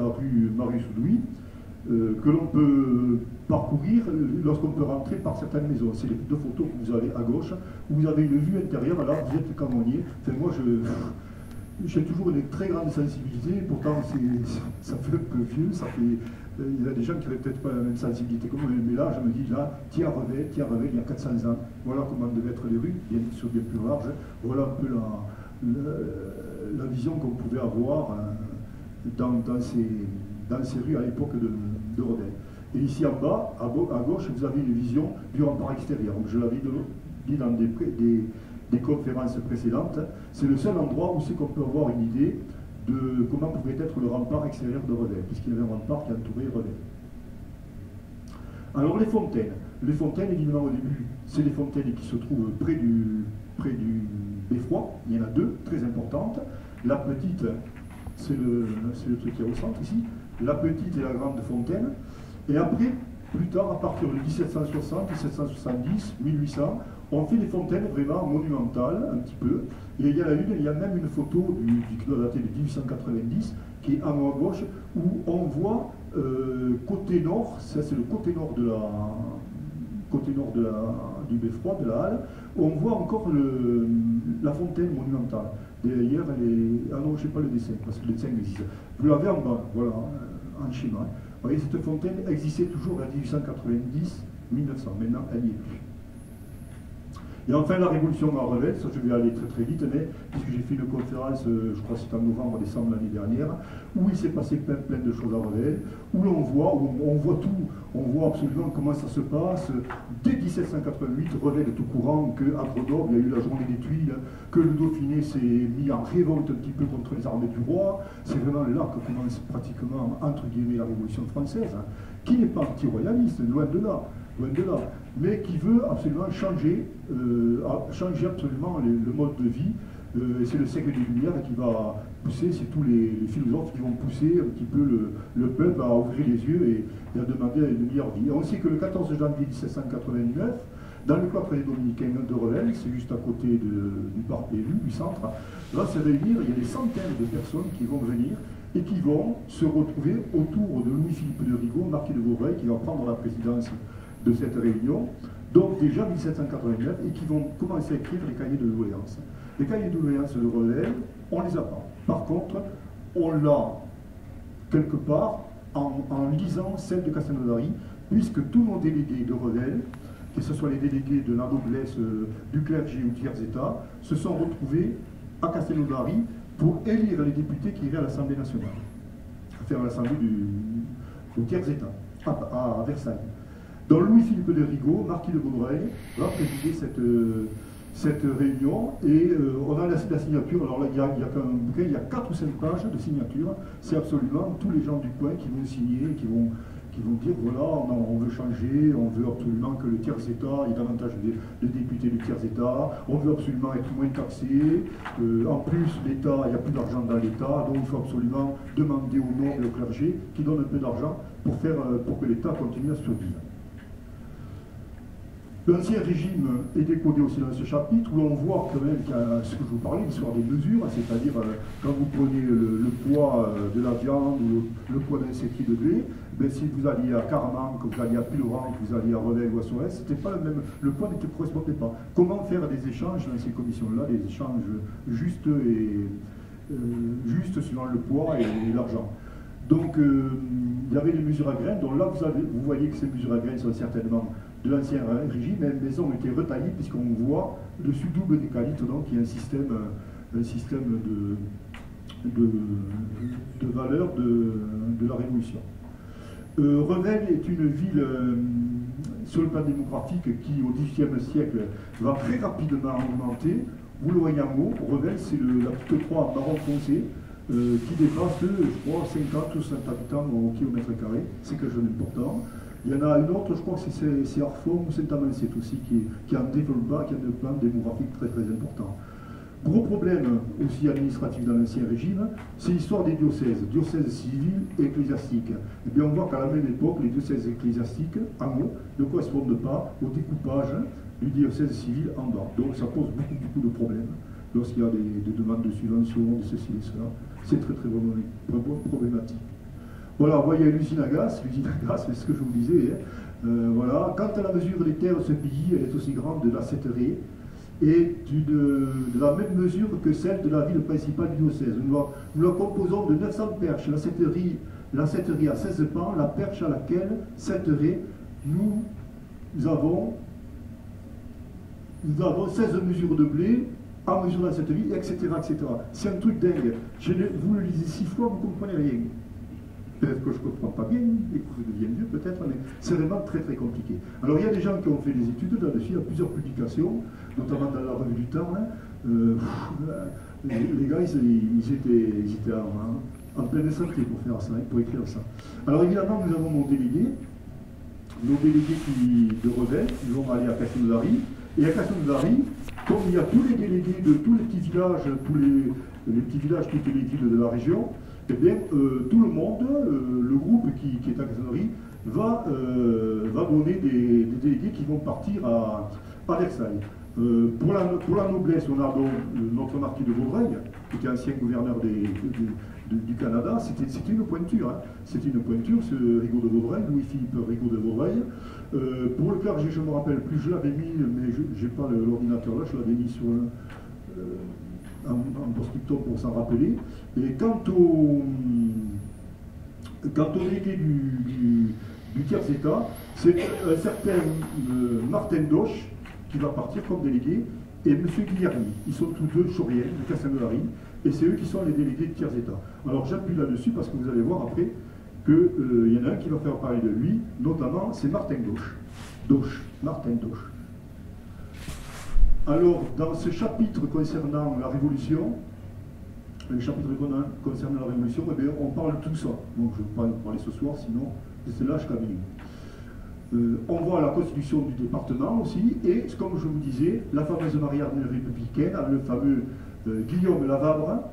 rue Marius-Oudouy, que l'on peut parcourir lorsqu'on peut rentrer par certaines maisons. C'est les deux photos que vous avez à gauche, où vous avez une vue intérieure, là vous êtes canonnier. Enfin, moi, j'ai toujours une très grande sensibilité, pourtant ça fait un peu vieux, il y a des gens qui n'avaient peut-être pas la même sensibilité que moi, mais là je me dis, là, Thierry Revel, il y a 400 ans, voilà comment devaient être les rues, bien sûr bien plus large, voilà un peu la vision qu'on pouvait avoir dans ces rues à l'époque de Revel. Et ici en bas, à gauche, vous avez une vision du rempart extérieur. Donc, je l'avais dit dans des conférences précédentes, c'est le seul endroit où c'est qu'on peut avoir une idée de comment pouvait être le rempart extérieur de Revel, puisqu'il y avait un rempart qui entourait Revel. Alors les fontaines évidemment au début, c'est les fontaines qui se trouvent près du beffroi. Il y en a deux, très importantes. La petite, c'est le truc qui est au centre ici, la petite et la grande fontaine. Et après, plus tard, à partir de 1760, 1770, 1800, on fait des fontaines vraiment monumentales, un petit peu. Et il y a même une photo qui doit dater de 1890, qui est en haut à gauche, où on voit côté nord, ça c'est le côté nord du beffroi, de la halle, on voit encore la fontaine monumentale. D'ailleurs, ah non, je ne sais pas le dessin, parce que le dessin existe. Vous l'avez en bas, voilà, en schéma. Vous voyez, cette fontaine existait toujours en 1890-1900. Maintenant, elle n'y est plus. Et enfin, la révolution à Revel, ça je vais aller très très vite, mais puisque j'ai fait une conférence, je crois que c'était en novembre, décembre l'année dernière, où il s'est passé plein de choses à Revel, où on voit tout, on voit absolument comment ça se passe. Dès 1788, Revel est au courant qu'à Grenoble, il y a eu la journée des Tuiles, que le Dauphiné s'est mis en révolte un petit peu contre les armées du roi. C'est vraiment là que commence pratiquement, entre guillemets, la Révolution française, hein, qui n'est pas anti-royaliste, loin de là, mais qui veut absolument changer absolument le mode de vie. C'est le siècle des Lumières qui va pousser, c'est tous les philosophes qui vont pousser un petit peu le peuple à ouvrir les yeux et à demander une meilleure vie. Et on sait que le 14 janvier 1789, dans le cloître des Dominicains de Revel, c'est juste à côté du parc Bélu, du centre, là c'est réunir, il y a des centaines de personnes qui vont venir et qui vont se retrouver autour de Louis-Philippe de Rigaud, marquis de Vauvray, qui va prendre la présidence de cette réunion, donc déjà 1789, et qui vont commencer à écrire les cahiers de doléances. Les cahiers de doléances de Revel, on les a pas. Par contre, on l'a quelque part en lisant celle de Castelnaudary, puisque tous nos délégués de Revel, que ce soit les délégués de la noblesse, du clergé ou tiers état, se sont retrouvés à Castelnaudary pour élire les députés qui iraient à l'Assemblée nationale, faire l'Assemblée du tiers état, à Versailles. Donc Louis-Philippe de Rigaud, marquis de Vaudreuil, va présider cette réunion et on a la signature. Alors là, il y a qu'un bouquin, il y a 4 ou 5 pages de signature. C'est absolument tous les gens du coin qui vont signer, qui vont dire voilà, on veut changer, on veut absolument que le tiers-état, il y ait davantage de députés du tiers-état, on veut absolument être moins taxé. En plus, l'État, il n'y a plus d'argent dans l'État, donc il faut absolument demander aux nobles et au clergé qui donnent un peu d'argent pour que l'État continue à survivre. L'Ancien Régime est décodé aussi dans ce chapitre, où on voit quand même ce que je vous parlais, l'histoire des mesures, c'est-à-dire quand vous prenez le poids de la viande ou le poids d'un séquier de blé, ben, si vous alliez à Caraman, que vous alliez à Puylaurens, que vous alliez à Revel ou à Sorèze, c'était pas le poids ne correspondait pas. Comment faire des échanges dans ces commissions-là, des échanges justes suivant le poids et l'argent. Donc il y avait les mesures à graines, donc là vous voyez que ces mesures à graines sont certainement de l'Ancien Régime, mais elles ont été retaillées puisqu'on voit dessus double décalite, donc il y a un système de valeur de la Révolution. Revel est une ville sur le plan démographique qui au XVIIIe siècle va très rapidement augmenter. Vous le voyez en haut, Revel c'est la petite croix en marron foncé qui dépasse, je crois, 50 ou 60 habitants au kilomètre carré, c'est quelque chose d'important. Il y en a une autre, je crois que c'est Arfon ou Saint-Amancet aussi, qui a un développement, qui a un plan démographique très très important. Gros problème aussi administratif dans l'Ancien Régime, c'est l'histoire des diocèses civils et ecclésiastiques. Eh bien, on voit qu'à la même époque, les diocèses ecclésiastiques, en haut, ne correspondent pas au découpage du diocèse civil en bas. Donc ça pose beaucoup de problèmes lorsqu'il y a des demandes de subventions, de ceci et cela. C'est très problématique. Voilà, vous voyez l'usine à gaz, c'est ce que je vous disais. Voilà. Quant à la mesure des terres de ce pays, elle est aussi grande de la Cetteray et de la même mesure que celle de la ville principale du diocèse. Nous la composons de 900 perches. La Cetteray a 16 pans, la perche à laquelle Cetteray, nous avons 16 mesures de blé en mesure dans cette ville, etc. C'est un truc dingue. Vous le lisez 6 fois, vous ne comprenez rien. Peut-être que je ne comprends pas bien, et que je deviens vieux peut-être, mais c'est vraiment très compliqué. Alors il y a des gens qui ont fait des études là-dessus, il y a plusieurs publications, notamment dans la revue du Temps. Les gars, ils étaient en pleine santé pour faire ça, pour écrire ça. Alors évidemment, nous avons nos délégués de Revel, qui vont aller à Castelnaudary. Et à Castelnaudary, comme il y a tous les délégués de tous les petits villages, les petits villages, toutes les villes de la région, eh bien, tout le monde, le groupe qui est à Castelnaudary, va donner des délégués qui vont partir à Versailles. Pour la noblesse, on a donc notre marquis de Vaudreuil, qui était ancien gouverneur du Canada. C'était une pointure, hein. C'était une pointure, ce Rigaud de Vaudreuil, Louis-Philippe Rigaud de Vaudreuil. Pour le clergé, je ne me rappelle plus, je l'avais mis, mais je n'ai pas l'ordinateur là, je l'avais mis sur un post-scriptum pour s'en rappeler. Et quant au délégué du tiers-état, c'est un certain Martin Doche qui va partir comme délégué, et M. Guillermy. Ils sont tous deux chauriens de Castelnaudary, et c'est eux qui sont les délégués de tiers-état. Alors j'appuie là-dessus parce que vous allez voir après qu'il y en a un qui va faire parler de lui, notamment c'est Martin Doche. Martin Doche. Alors, dans ce chapitre concernant la Révolution, le chapitre concernant la Révolution, eh bien, on parle de tout ça. Donc je ne vais pas en parler ce soir, sinon c'est l'âge Camille. On voit la constitution du département aussi, et comme je vous disais, la fameuse mariage républicaine, le fameux Guillaume Lavabre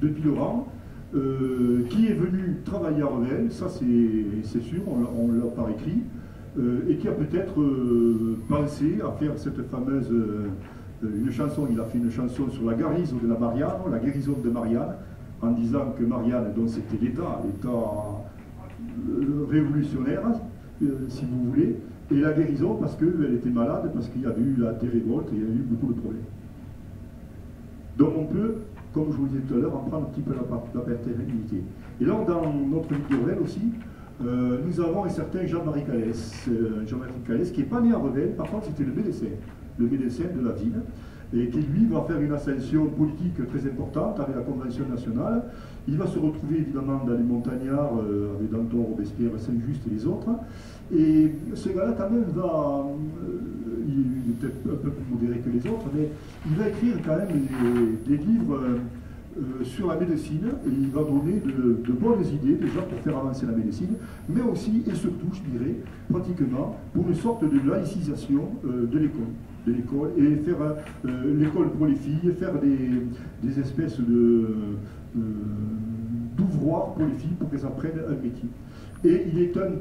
de Piloran, qui est venu travailler à Revel, ça c'est sûr, on l'a par écrit, et qui a peut-être pensé à faire cette fameuse une chanson. Il a fait une chanson sur la guérison de Marianne, en disant que Marianne, donc c'était l'État révolutionnaire, si vous voulez, et la guérison parce qu'elle était malade, parce qu'il y avait eu des révoltes et il y a eu beaucoup de problèmes. Donc on peut, comme je vous disais tout à l'heure, en prendre un petit peu la paternité. Et là, dans notre livre aussi, nous avons un certain Jean-Marie Calès. Jean-Marie Calès qui n'est pas né à Revel, par contre c'était le médecin de la ville, et qui lui va faire une ascension politique très importante avec la Convention nationale. Il va se retrouver évidemment dans les montagnards avec Danton, Robespierre, Saint-Just et les autres. Et ce gars-là quand même il est peut-être un peu plus modéré que les autres, mais il va écrire quand même des livres sur la médecine, et il va donner de bonnes idées déjà pour faire avancer la médecine, mais aussi et surtout, je dirais, pratiquement pour une sorte de laïcisation de l'école, et faire l'école pour les filles, faire des espèces d'ouvroirs pour les filles pour qu'elles apprennent un métier. Et il est une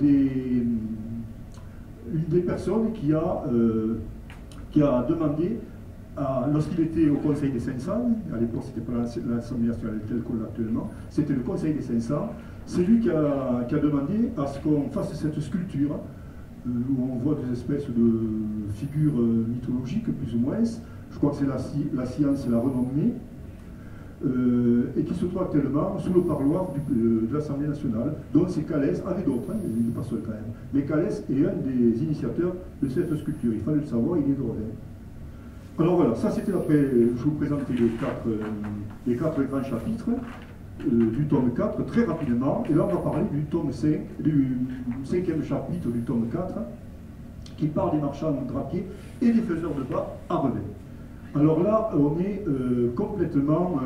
des personnes qui a demandé, lorsqu'il était au Conseil des 500, à l'époque c'était pas l'Assemblée nationale telle qu'on l'a actuellement, c'était le Conseil des 500, c'est lui qui a demandé à ce qu'on fasse cette sculpture, où on voit des espèces de figures mythologiques, plus ou moins. Je crois que c'est la science et la renommée, et qui se trouve actuellement sous le parloir de l'Assemblée nationale, dont c'est Calès, avec d'autres, hein, il n'est pas seul quand même. Mais Calès est un des initiateurs de cette sculpture, il fallait le savoir, il est de Revel. Alors voilà, ça c'était après, je vous présentais les quatre grands chapitres du tome 4, très rapidement, et là on va parler du tome 5, du 5e chapitre du tome 4, qui parle des marchands drapiers et des faiseurs de bas à Revel. Alors là, on est complètement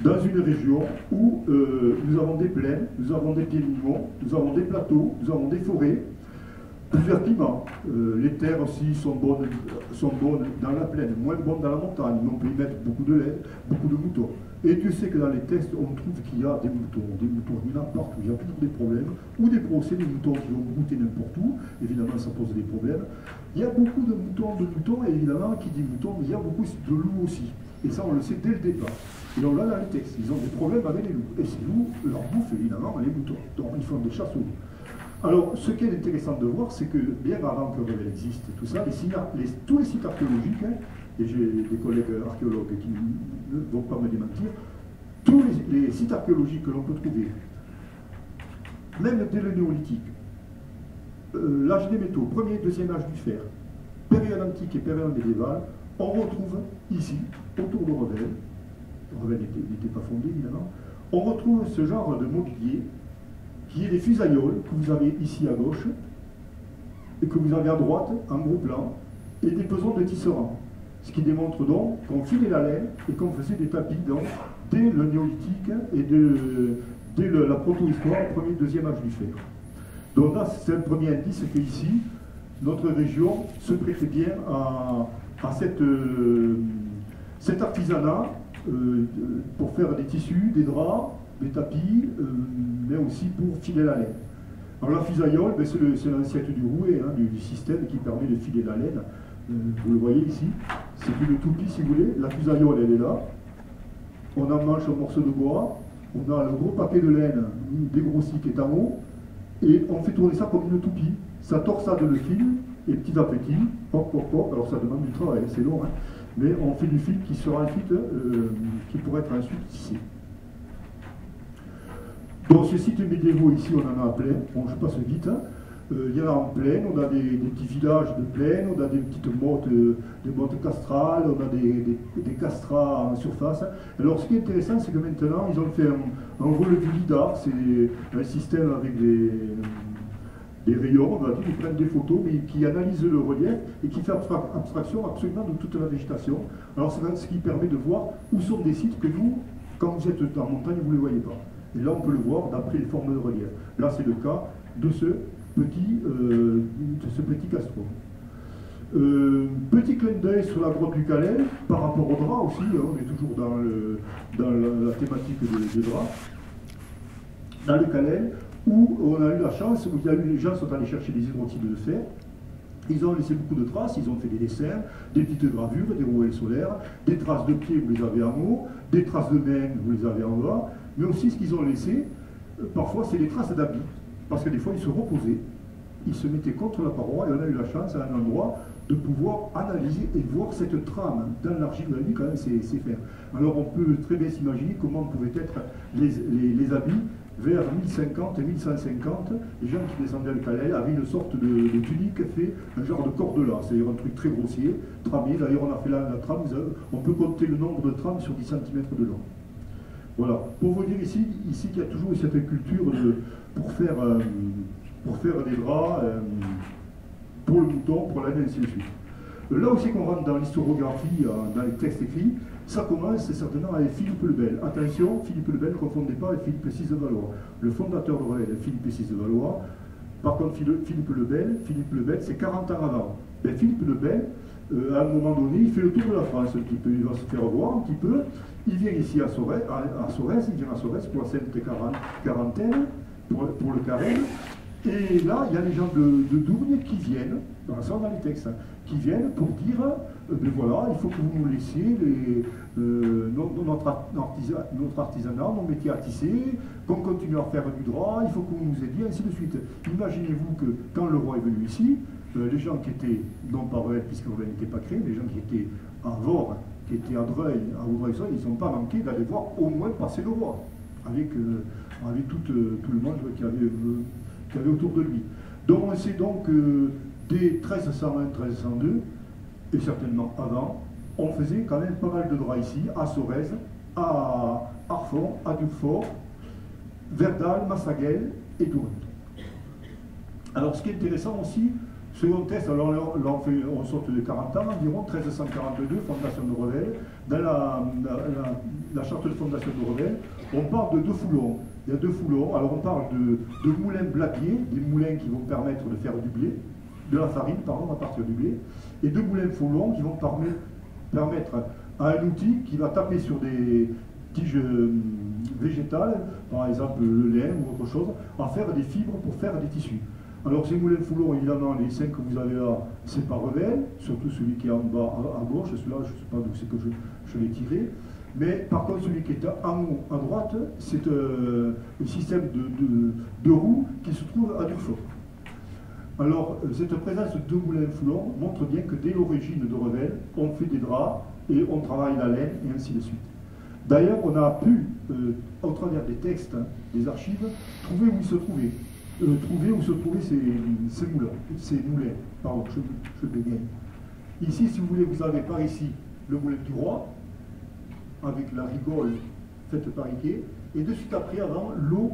dans une région où nous avons des plaines, nous avons des pieds minimaux, nous avons des plateaux, nous avons des forêts, Plusieurs climats. Les terres aussi sont bonnes dans la plaine, moins bonnes dans la montagne, mais on peut y mettre beaucoup de lait, beaucoup de moutons. Et tu sais que dans les textes, on trouve qu'il y a des moutons, il y en a partout, il y a toujours des problèmes, ou des procès, des moutons qui vont brouter n'importe où, évidemment ça pose des problèmes. Il y a beaucoup de moutons, et évidemment, qui dit moutons, il y a beaucoup de loups aussi. Et ça, on le sait dès le départ. Et on l'a dans les textes, ils ont des problèmes avec les loups. Et ces loups leur bouffent évidemment les moutons. Donc ils font des chasses aux loups. Alors, ce qui est intéressant de voir, c'est que bien avant que Revel existe et tout ça, tous les sites archéologiques, hein, et j'ai des collègues archéologues qui ne vont pas me démentir, tous les sites archéologiques que l'on peut trouver, même dès le néolithique, l'âge des métaux, premier et deuxième âge du fer, période antique et période médiévale, on retrouve ici, autour de Revel, Revel n'était pas fondé évidemment, on retrouve ce genre de mobilier qui est des fusailloles que vous avez ici à gauche et que vous avez à droite en gros plan, et des pesons de tisserands. Ce qui démontre donc qu'on filait la laine et qu'on faisait des tapis donc, dès le néolithique et dès la proto-histoire, premier et deuxième âge du fer. Donc là, c'est un premier indice que ici, notre région se prêtait bien à cet artisanat pour faire des tissus, des draps, des tapis, mais aussi pour filer la laine. Alors la fusaillole, ben c'est l'ancêtre du rouet, hein, du système qui permet de filer la laine. Vous le voyez ici, c'est une toupie si vous voulez, la fusaillole elle est là, on emmanche un morceau de bois, on a le gros paquet de laine dégrossi qui est en haut, et on fait tourner ça comme une toupie. Ça torsade le fil, et petit à petit, hop, hop, hop, alors ça demande du travail, c'est long, hein, mais on fait du fil qui sera ensuite, qui pourrait être ensuite tissé. Dans ces sites médiévaux ici, on en a plein, bon je passe vite, hein. Il y en a en plaine, on a des petits villages de plaine, on a des petites mottes, des mottes castrales, on a des castrats en surface. Alors ce qui est intéressant, c'est que maintenant, ils ont fait un relevé lidar, c'est un système avec des rayons, on va dire, ils prennent des photos, mais qui analysent le relief et qui fait abstraction absolument de toute la végétation. Alors c'est ce qui permet de voir où sont des sites que vous, quand vous êtes en montagne, vous ne les voyez pas. Et là, on peut le voir d'après les formes de relief. Là, c'est le cas de ce petit castron. Petit clin d'œil sur la grotte du Calais, par rapport au drap aussi, hein, on est toujours dans la thématique des draps. Dans le Calais, où on a eu la chance, où les gens sont allés chercher des hydroxydes de fer, ils ont laissé beaucoup de traces, ils ont fait des dessins, des petites gravures, des rouelles solaires, des traces de pieds, vous les avez en haut, des traces de mains, vous les avez en bas, mais aussi ce qu'ils ont laissé, parfois c'est des traces d'habits, parce que des fois ils se reposaient, ils se mettaient contre la paroi, et on a eu la chance à un endroit de pouvoir analyser et voir cette trame dans l'argile de la nuit, quand même c'est faire. Alors on peut très bien s'imaginer comment pouvaient être les habits vers 1050 et 1150, les gens qui descendaient le Calais avaient une sorte de tunique fait un genre de cordelas, c'est-à-dire un truc très grossier, tramé. D'ailleurs on a fait la trame, on peut compter le nombre de trames sur 10 cm de long. Voilà, pour vous dire ici qu'il y a toujours cette culture pour faire des draps, pour le mouton, pour l'âne, et ainsi de suite. Là aussi qu'on rentre dans l'historiographie, dans les textes écrits, ça commence certainement avec Philippe le Bel. Attention, Philippe le Bel, ne confondez pas avec Philippe VI de Valois. Le fondateur de Revel est Philippe VI de Valois. Par contre, Philippe le Bel, c'est 40 ans avant. Ben, Philippe le Bel, à un moment donné, il fait le tour de la France un petit peu, il va se faire voir un petit peu. Il vient ici à Sorèze, il vient à Sorèze pour la Sainte Quarantaine, pour le carême. Et là, il y a les gens de Dougne qui viennent, dans les textes, hein, qui viennent pour dire, ben voilà, il faut que vous nous laissiez notre artisanat, nos métiers à tisser, qu'on continue à faire du drap, il faut que vous nous aidiez, ainsi de suite. Imaginez-vous que quand le roi est venu ici, les gens qui étaient, non pas Revel, puisque Revel n'était pas créé, les gens qui étaient à Vore, qui étaient à Dreuil, à Vaudreuil, ils n'ont pas manqué d'aller voir au moins passer le roi, avec tout le monde qui avait autour de lui. Donc on sait donc que dès 1301-1302, et certainement avant, on faisait quand même pas mal de draps ici, à Sorèze, à Arfon, à Durfort, Verdal, Massaguel et Tourne. Alors ce qui est intéressant aussi, second test, alors là on sort de 40 ans environ, 1342, fondation de Revel. Dans la charte de fondation de Revel, on parle de 2 foulons. Il y a 2 foulons, alors on parle de moulins blaquiers, des moulins qui vont permettre de faire du blé, de la farine, pardon, à partir du blé, et 2 moulins foulons qui vont permettre à un outil qui va taper sur des tiges végétales, par exemple le lin ou autre chose, à faire des fibres pour faire des tissus. Alors ces moulins foulons, évidemment, les 5 que vous avez là, c'est par Revel, surtout celui qui est en bas à gauche, celui-là, je ne sais pas d'où c'est que je l'ai tiré. Mais par contre, celui qui est en haut à droite, c'est un système de roues qui se trouve à Durfort. Alors, cette présence de moulins foulons montre bien que dès l'origine de Revel, on fait des draps et on travaille la laine et ainsi de suite. D'ailleurs, on a pu, au travers des textes, hein, des archives, trouver où ils se trouvaient. Trouver où se trouvaient ces moulins. Pardon, je bégaye. Ici, si vous voulez, vous avez par ici le moulin du roi, avec la rigole faite par Iquet, et de suite après, avant, l'eau,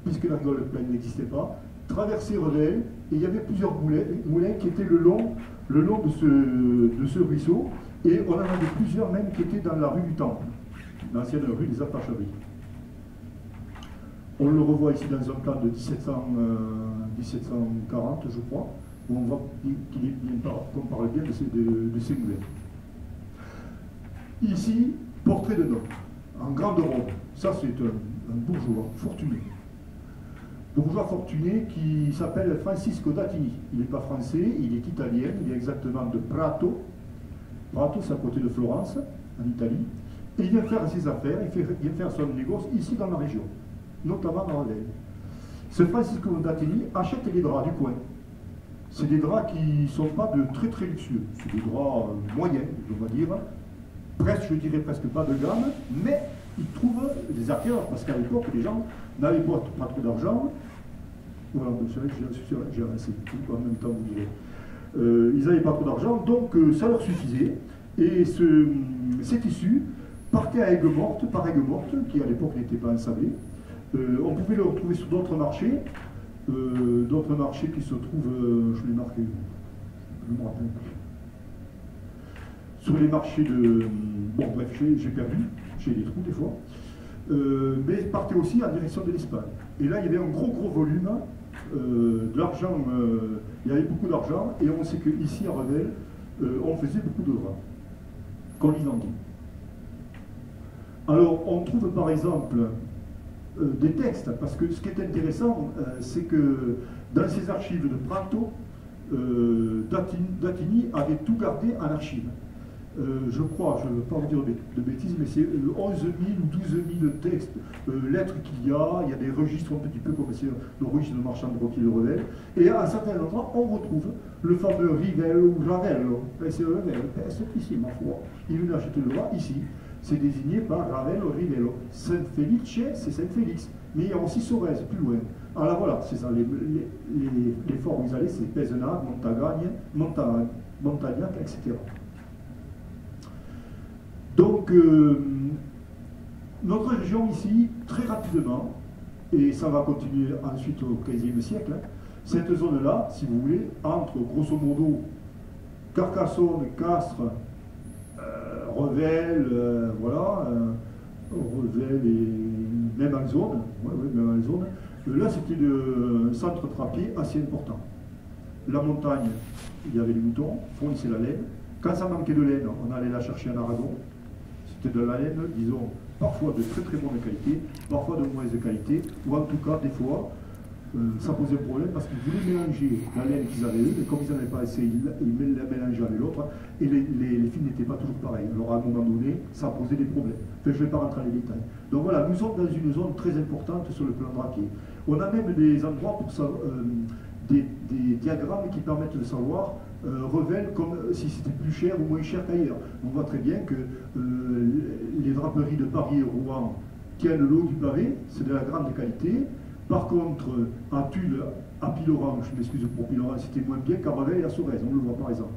puisque la rigole pleine n'existait pas, traversait Revel, et il y avait plusieurs moulins qui étaient le long de ce ruisseau, et on en avait plusieurs même qui étaient dans la rue du Temple, l'ancienne rue des Apacheries. On le revoit ici dans un plan de 1740, je crois, où on voit qu'on parle bien de ces moulins. Ici, portrait de noble, en grande robe. Ça, c'est un bourgeois fortuné. Bourgeois fortuné qui s'appelle Francisco Dattini. Il n'est pas français, il est italien, il est exactement de Prato. Prato, c'est à côté de Florence, en Italie. Et il vient faire ses affaires, il vient faire son négoce ici dans la région, notamment dans Revel. Ce Francisco Dattini achète les draps du coin. C'est des draps qui ne sont pas de très très luxueux. C'est des draps moyens, on va dire. Presque, je dirais presque pas de gamme, mais ils trouvent des affaires, parce qu'à l'époque, les gens n'avaient pas trop d'argent. Voilà, j'ai avancé tout en même temps, vous direz. Ils n'avaient pas trop d'argent, donc ça leur suffisait. Et ces tissus partaient à Aigues-Mortes, par Aigues-Mortes, qui à l'époque n'était pas ensablé. On pouvait le retrouver sur d'autres marchés qui se trouvent, je l'ai marqué, je me rappelle pas. Sur les marchés de... Bon, bref, j'ai perdu, j'ai des trous des fois. Mais partait aussi en direction de l'Espagne. Et là, il y avait un gros volume de l'argent. Il y avait beaucoup d'argent, et on sait qu'ici, à Revel, on faisait beaucoup de draps, qu'on y vendait. Alors, on trouve par exemple des textes, parce que ce qui est intéressant, c'est que dans ces archives de Prato, Dattini avait tout gardé en archive. Je crois, je ne veux pas vous dire de bêtises, mais c'est 11 000 ou 12 000 textes, lettres qu'il y a des registres un petit peu comme c'est le registre de marchand de Roquier de Revel, et à certains endroits, on retrouve le fameux Rivello ou Ravello, c'est ici, ma foi. Il venait acheter le droit ici, c'est désigné par Ravello, Rivello. Saint-Félix, c'est Saint-Félix, mais il y a aussi Sorèze, plus loin. Alors voilà, c'est ça, les forts où ils allaient, c'est Pézenas, Montagnac, etc. Donc, notre région ici, très rapidement, et ça va continuer ensuite au XVe siècle, hein, cette zone-là, si vous voulez, entre grosso modo Carcassonne, Castres, Revel, voilà, Revel et même en zone, même en zone, là c'était un centre trappier assez important. La montagne, il y avait les moutons, fournissait la laine. Quand ça manquait de laine, on allait la chercher en Aragon. C'était de la laine, disons, parfois de très très bonne qualité, parfois de mauvaise qualité, ou en tout cas, des fois, ça posait problème parce qu'ils voulaient mélanger la laine qu'ils avaient eux, mais comme ils n'en avaient pas assez, ils la mélangeaient avec l'autre, et les fils n'étaient pas toujours pareils. Alors à un moment donné, ça posait des problèmes. Enfin, je ne vais pas rentrer dans les détails. Donc voilà, nous sommes dans une zone très importante sur le plan drapier. On a même des endroits pour savoir, des diagrammes qui permettent de savoir Revel comme si c'était plus cher ou moins cher qu'ailleurs. On voit très bien que les draperies de Paris et Rouen tiennent l'eau du pavé, c'est de la grande qualité. Par contre, à Tulle, à Piloran, je m'excuse pour Piloran, c'était moins bien qu'à Revel et à Sorèze, on le voit par exemple.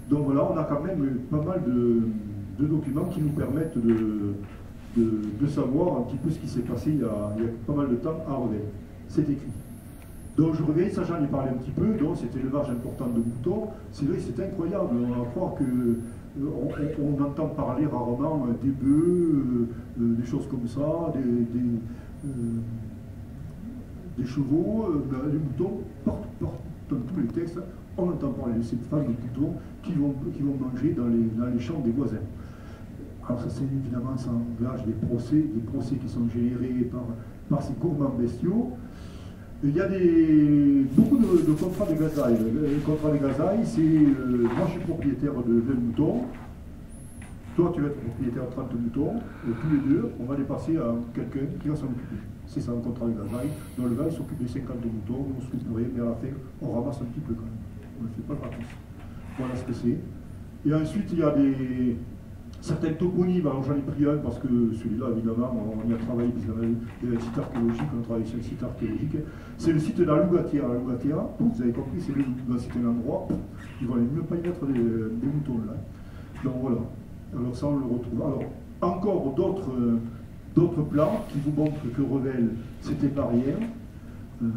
Donc voilà, on a quand même pas mal de documents qui nous permettent de savoir un petit peu ce qui s'est passé il y a pas mal de temps à Revel. C'est écrit. Donc je reviens, ça j'en ai parlé un petit peu, donc c'était l'élevage important de moutons. C'est vrai, c'est incroyable, on va croire que on entend parler rarement des bœufs, des choses comme ça, des chevaux, les moutons, dans tous les textes, on entend parler de ces fameux boutons qui vont manger dans les champs des voisins. Alors ça, c'est évidemment, ça engage des procès qui sont générés par ces gourmands bestiaux. Il y a beaucoup de contrats de gazaille. Le contrat de gazaille, c'est moi je suis propriétaire de 20 moutons, toi tu vas être propriétaire de 30 moutons, et tous les deux, on va les passer à quelqu'un qui va s'en occuper. C'est ça un contrat de gazaille. Dans le gars, il s'occupe des 50 moutons, on se coupe rien, mais à la fin, on ramasse un petit peu quand même. On ne le fait pas gratis. Voilà ce que c'est. Et ensuite, il y a certains toponymes, alors j'en ai pris un parce que celui-là, évidemment, on y a travaillé, puisqu'on a un site archéologique, on a travaillé sur le site archéologique. C'est le site de la Lougatia. La Lougatia, vous avez compris, c'est un endroit, ils vont même pas y mettre des moutons là. Donc voilà. Alors ça, on le retrouve. Alors, encore d'autres plans qui vous montrent que Revel, c'était pas rien.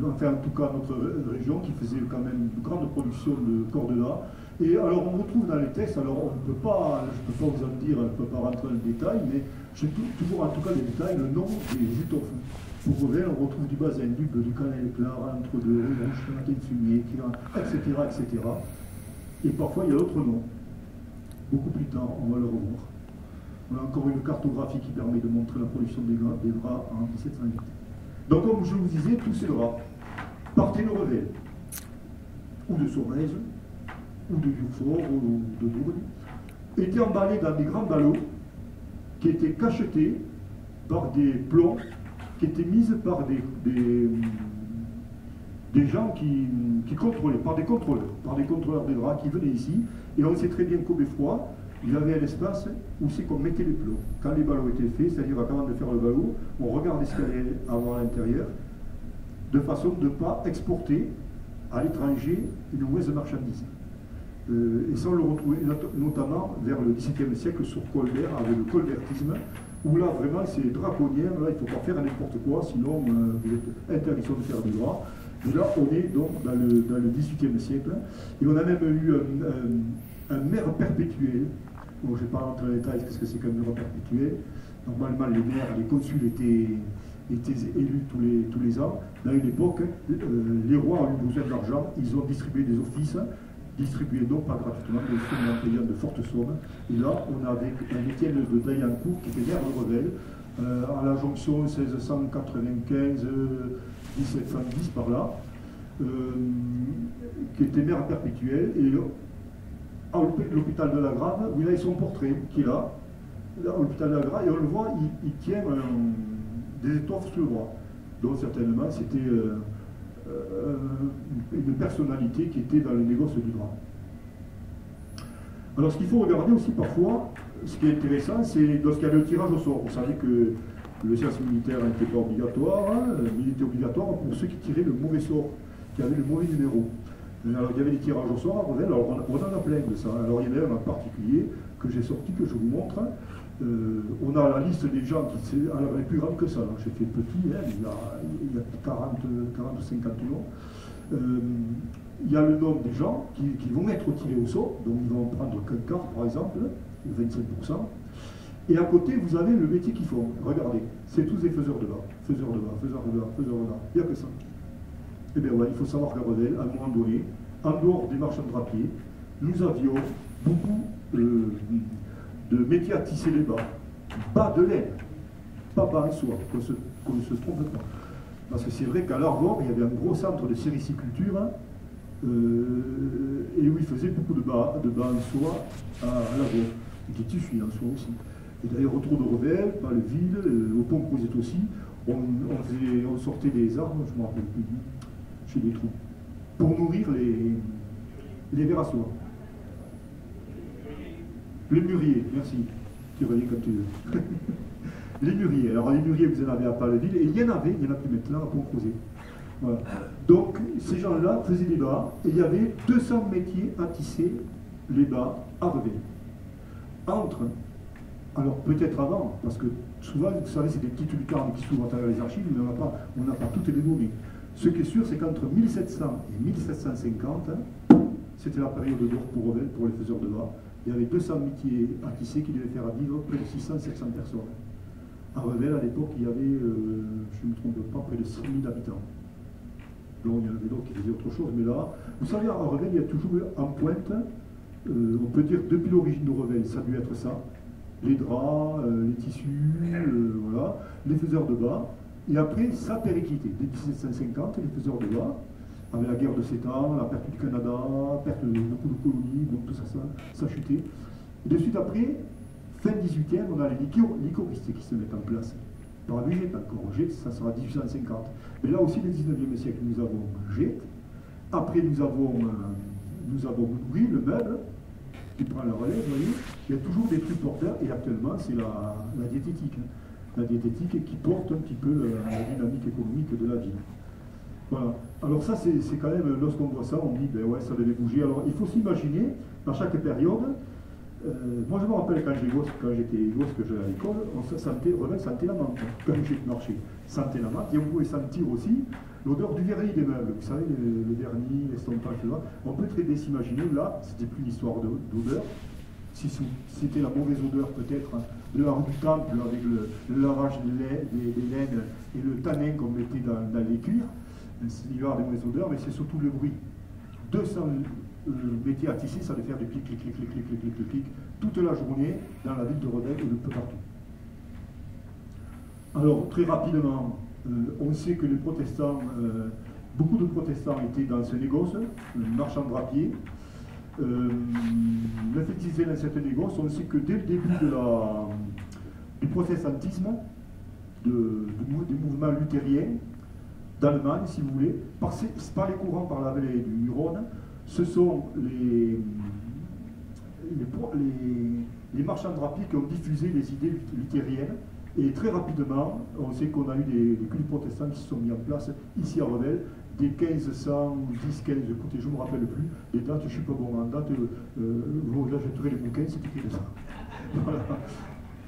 Enfin, en tout cas, notre région qui faisait quand même une grande production de cordelas. Et alors, on retrouve dans les textes, alors on ne peut pas, je ne peux pas vous en dire, je ne peux pas rentrer dans le détail, mais j'ai toujours en tout cas les détails, le nom des étoffes. Pour Revel, on retrouve du basin, du bœuf, du cannelle clair, entre de rouge, de fumier, etc., etc. Et parfois, il y a d'autres noms. Beaucoup plus tard, on va le revoir. On a encore une cartographie qui permet de montrer la production des draps en 1708. Donc, comme je vous disais, tous ces draps partaient de Revel, ou de Sorèze, ou de Durfort, ou de Dourne, étaient emballés dans des grands ballots qui étaient cachetés par des plombs qui étaient mis par des gens qui contrôlaient, par des contrôleurs des draps qui venaient ici, et on sait très bien qu'au beffroi, il y avait un espace où c'est qu'on mettait les plombs. Quand les ballots étaient faits, c'est-à-dire avant de faire le ballot, on regardait ce qu'il y allait avoir à l'intérieur, de façon de ne pas exporter à l'étranger une mauvaise marchandise. Et ça, on le retrouvait notamment vers le XVIIe siècle sur Colbert, avec le colbertisme, où là, vraiment, c'est draconien, là, il ne faut pas faire n'importe quoi, sinon vous êtes interdiction de faire du droit. Et là, on est donc dans le XVIIIe siècle, et on a même eu un maire perpétuel. Bon, je ne vais pas rentrer dans les détails, qu'est-ce que c'est qu'un maire perpétuel. Normalement, les maires, les consuls étaient élus tous les ans. Dans une époque, les rois ont eu besoin d'argent, ils ont distribué des offices, distribués non pas gratuitement, mais aussi en payant de fortes sommes. Et là, on avait un Étienne de Daillancourt, qui était maire de Revel, à la jonction 1695, 1710 par là, qui était maire perpétuel. Et à l'hôpital de la Grave, où il a son portrait, qui est là, à l'hôpital de la Grave, et on le voit, il tient des étoffes sur le bras. Donc certainement, c'était une personnalité qui était dans le négoce du drap. Alors ce qu'il faut regarder aussi parfois, ce qui est intéressant, c'est lorsqu'il y avait le tirage au sort. Vous savez que le service militaire n'était pas obligatoire, hein, mais il était obligatoire pour ceux qui tiraient le mauvais sort, qui avaient le mauvais numéro. Alors il y avait des tirages au sort à Revel, alors on en a plein de ça. Alors il y en a un en particulier que j'ai sorti, que je vous montre. On a la liste des gens qui alors elle est plus grande que ça. J'ai fait petit, hein, il y a 40 ou 50 noms. Il y a le nom des gens qui vont être tirés au sort, donc ils vont prendre qu'un quart par exemple, ou 25%. Et à côté, vous avez le métier qu'ils font. Regardez, c'est tous des faiseurs de bas, faiseurs de bas, faiseurs de bas, faiseurs de bas. Il n'y a que ça. Eh bien ouais, il faut savoir qu'à Revel, à un moment donné, en dehors des marchands de drapiers, nous avions beaucoup de métiers à tisser les bas de laine, pas bas en soie, qu'on ne se trompe pas. Parce que c'est vrai qu'à l'Arvor, il y avait un gros centre de sériciculture, et où ils faisaient beaucoup de bas en soie à l'Arvor, des tissus en soie aussi. Et d'ailleurs, autour de Revel, par le Ville, au Pont Crozet aussi, on sortait des arbres, je ne me rappelle plus, chez les trous, pour nourrir les vers à soie. Les mûriers, merci. Tu reviens comme tu veux. Les mûriers. Alors les mûriers, vous en avez à Paleville, et il y en a plus maintenant à Pont-Crozet. Voilà. Donc ces gens-là faisaient des bas, et il y avait 200 métiers à tisser les bas à Revel. Alors peut-être avant, parce que souvent, vous savez, c'est des petites lucarnes qui s'ouvrent à travers les archives, mais on n'a pas toutes les données. Ce qui est sûr, c'est qu'entre 1700 et 1750, c'était la période d'or pour Revel, pour les faiseurs de bas. Il y avait 200 métiers à tisser qui devaient faire vivre près de 600-700 personnes. À Revel, à l'époque, il y avait, je ne me trompe pas, près de 6000 habitants. Donc il y en avait d'autres qui disaient autre chose, mais là, vous savez, à Revel, il y a toujours eu en pointe, on peut dire depuis l'origine de Revel, ça a dû être ça, les draps, les tissus, voilà, les faiseurs de bas, et après, ça a périclité. Dès 1750, les faiseurs de bas, avec la guerre de 7 ans, la perte du Canada, la perte de beaucoup de colonies, donc tout ça, ça a chuté. Et de suite après, fin 18e, on a les liquoristes qui se mettent en place. Par Gette encore, Gette, ça sera 1850. Mais là aussi, le 19e siècle, nous avons Gette. Après, nous avons Mounouri, le meuble, qui prend la relève, vous voyez. Il y a toujours des trucs porteurs, et actuellement, c'est la diététique. Hein. La diététique qui porte un petit peu la dynamique économique de la ville. Voilà. Alors ça, c'est quand même, lorsqu'on voit ça, on dit, ben ouais, ça devait bouger. Alors, il faut s'imaginer, dans chaque période, moi je me rappelle quand j'étais gosse, que j'allais à l'école, on sentait la menthe, quand j'ai marché, sentait la menthe, et on pouvait sentir aussi l'odeur du vernis des meubles, vous savez, le vernis, l'estompage, tout ça. On peut très bien s'imaginer, là, c'était plus une histoire d'odeur, si c'était la mauvaise odeur peut-être de la rue du Temple, avec le lavage des laines et le tanin qu'on mettait dans les cuirs, il y aura des mauvaises odeurs, mais c'est surtout le bruit. 200 métiers à tisser, ça devait faire du clic, clic, clic, clic, clic, clic, clic, clic, clic, toute la journée dans la ville de Revel et de peu partout. Alors, très rapidement, on sait que les protestants, beaucoup de protestants étaient dans ce négoce, marchand drapier. L'effectivité dans cette négoce, on sait que dès le début du protestantisme, des mouvements luthériens, d'Allemagne, si vous voulez, par les courants par la vallée du Rhône, ce sont les marchands drapiers qui ont diffusé les idées luthériennes. Et très rapidement, on sait qu'on a eu des cultes protestants qui se sont mis en place ici à Revel, dès 1510, 15, écoutez, je ne me rappelle plus, les dates, je ne suis pas bon en date, vous achèterez les bouquins, c'est écrit de ça. Voilà.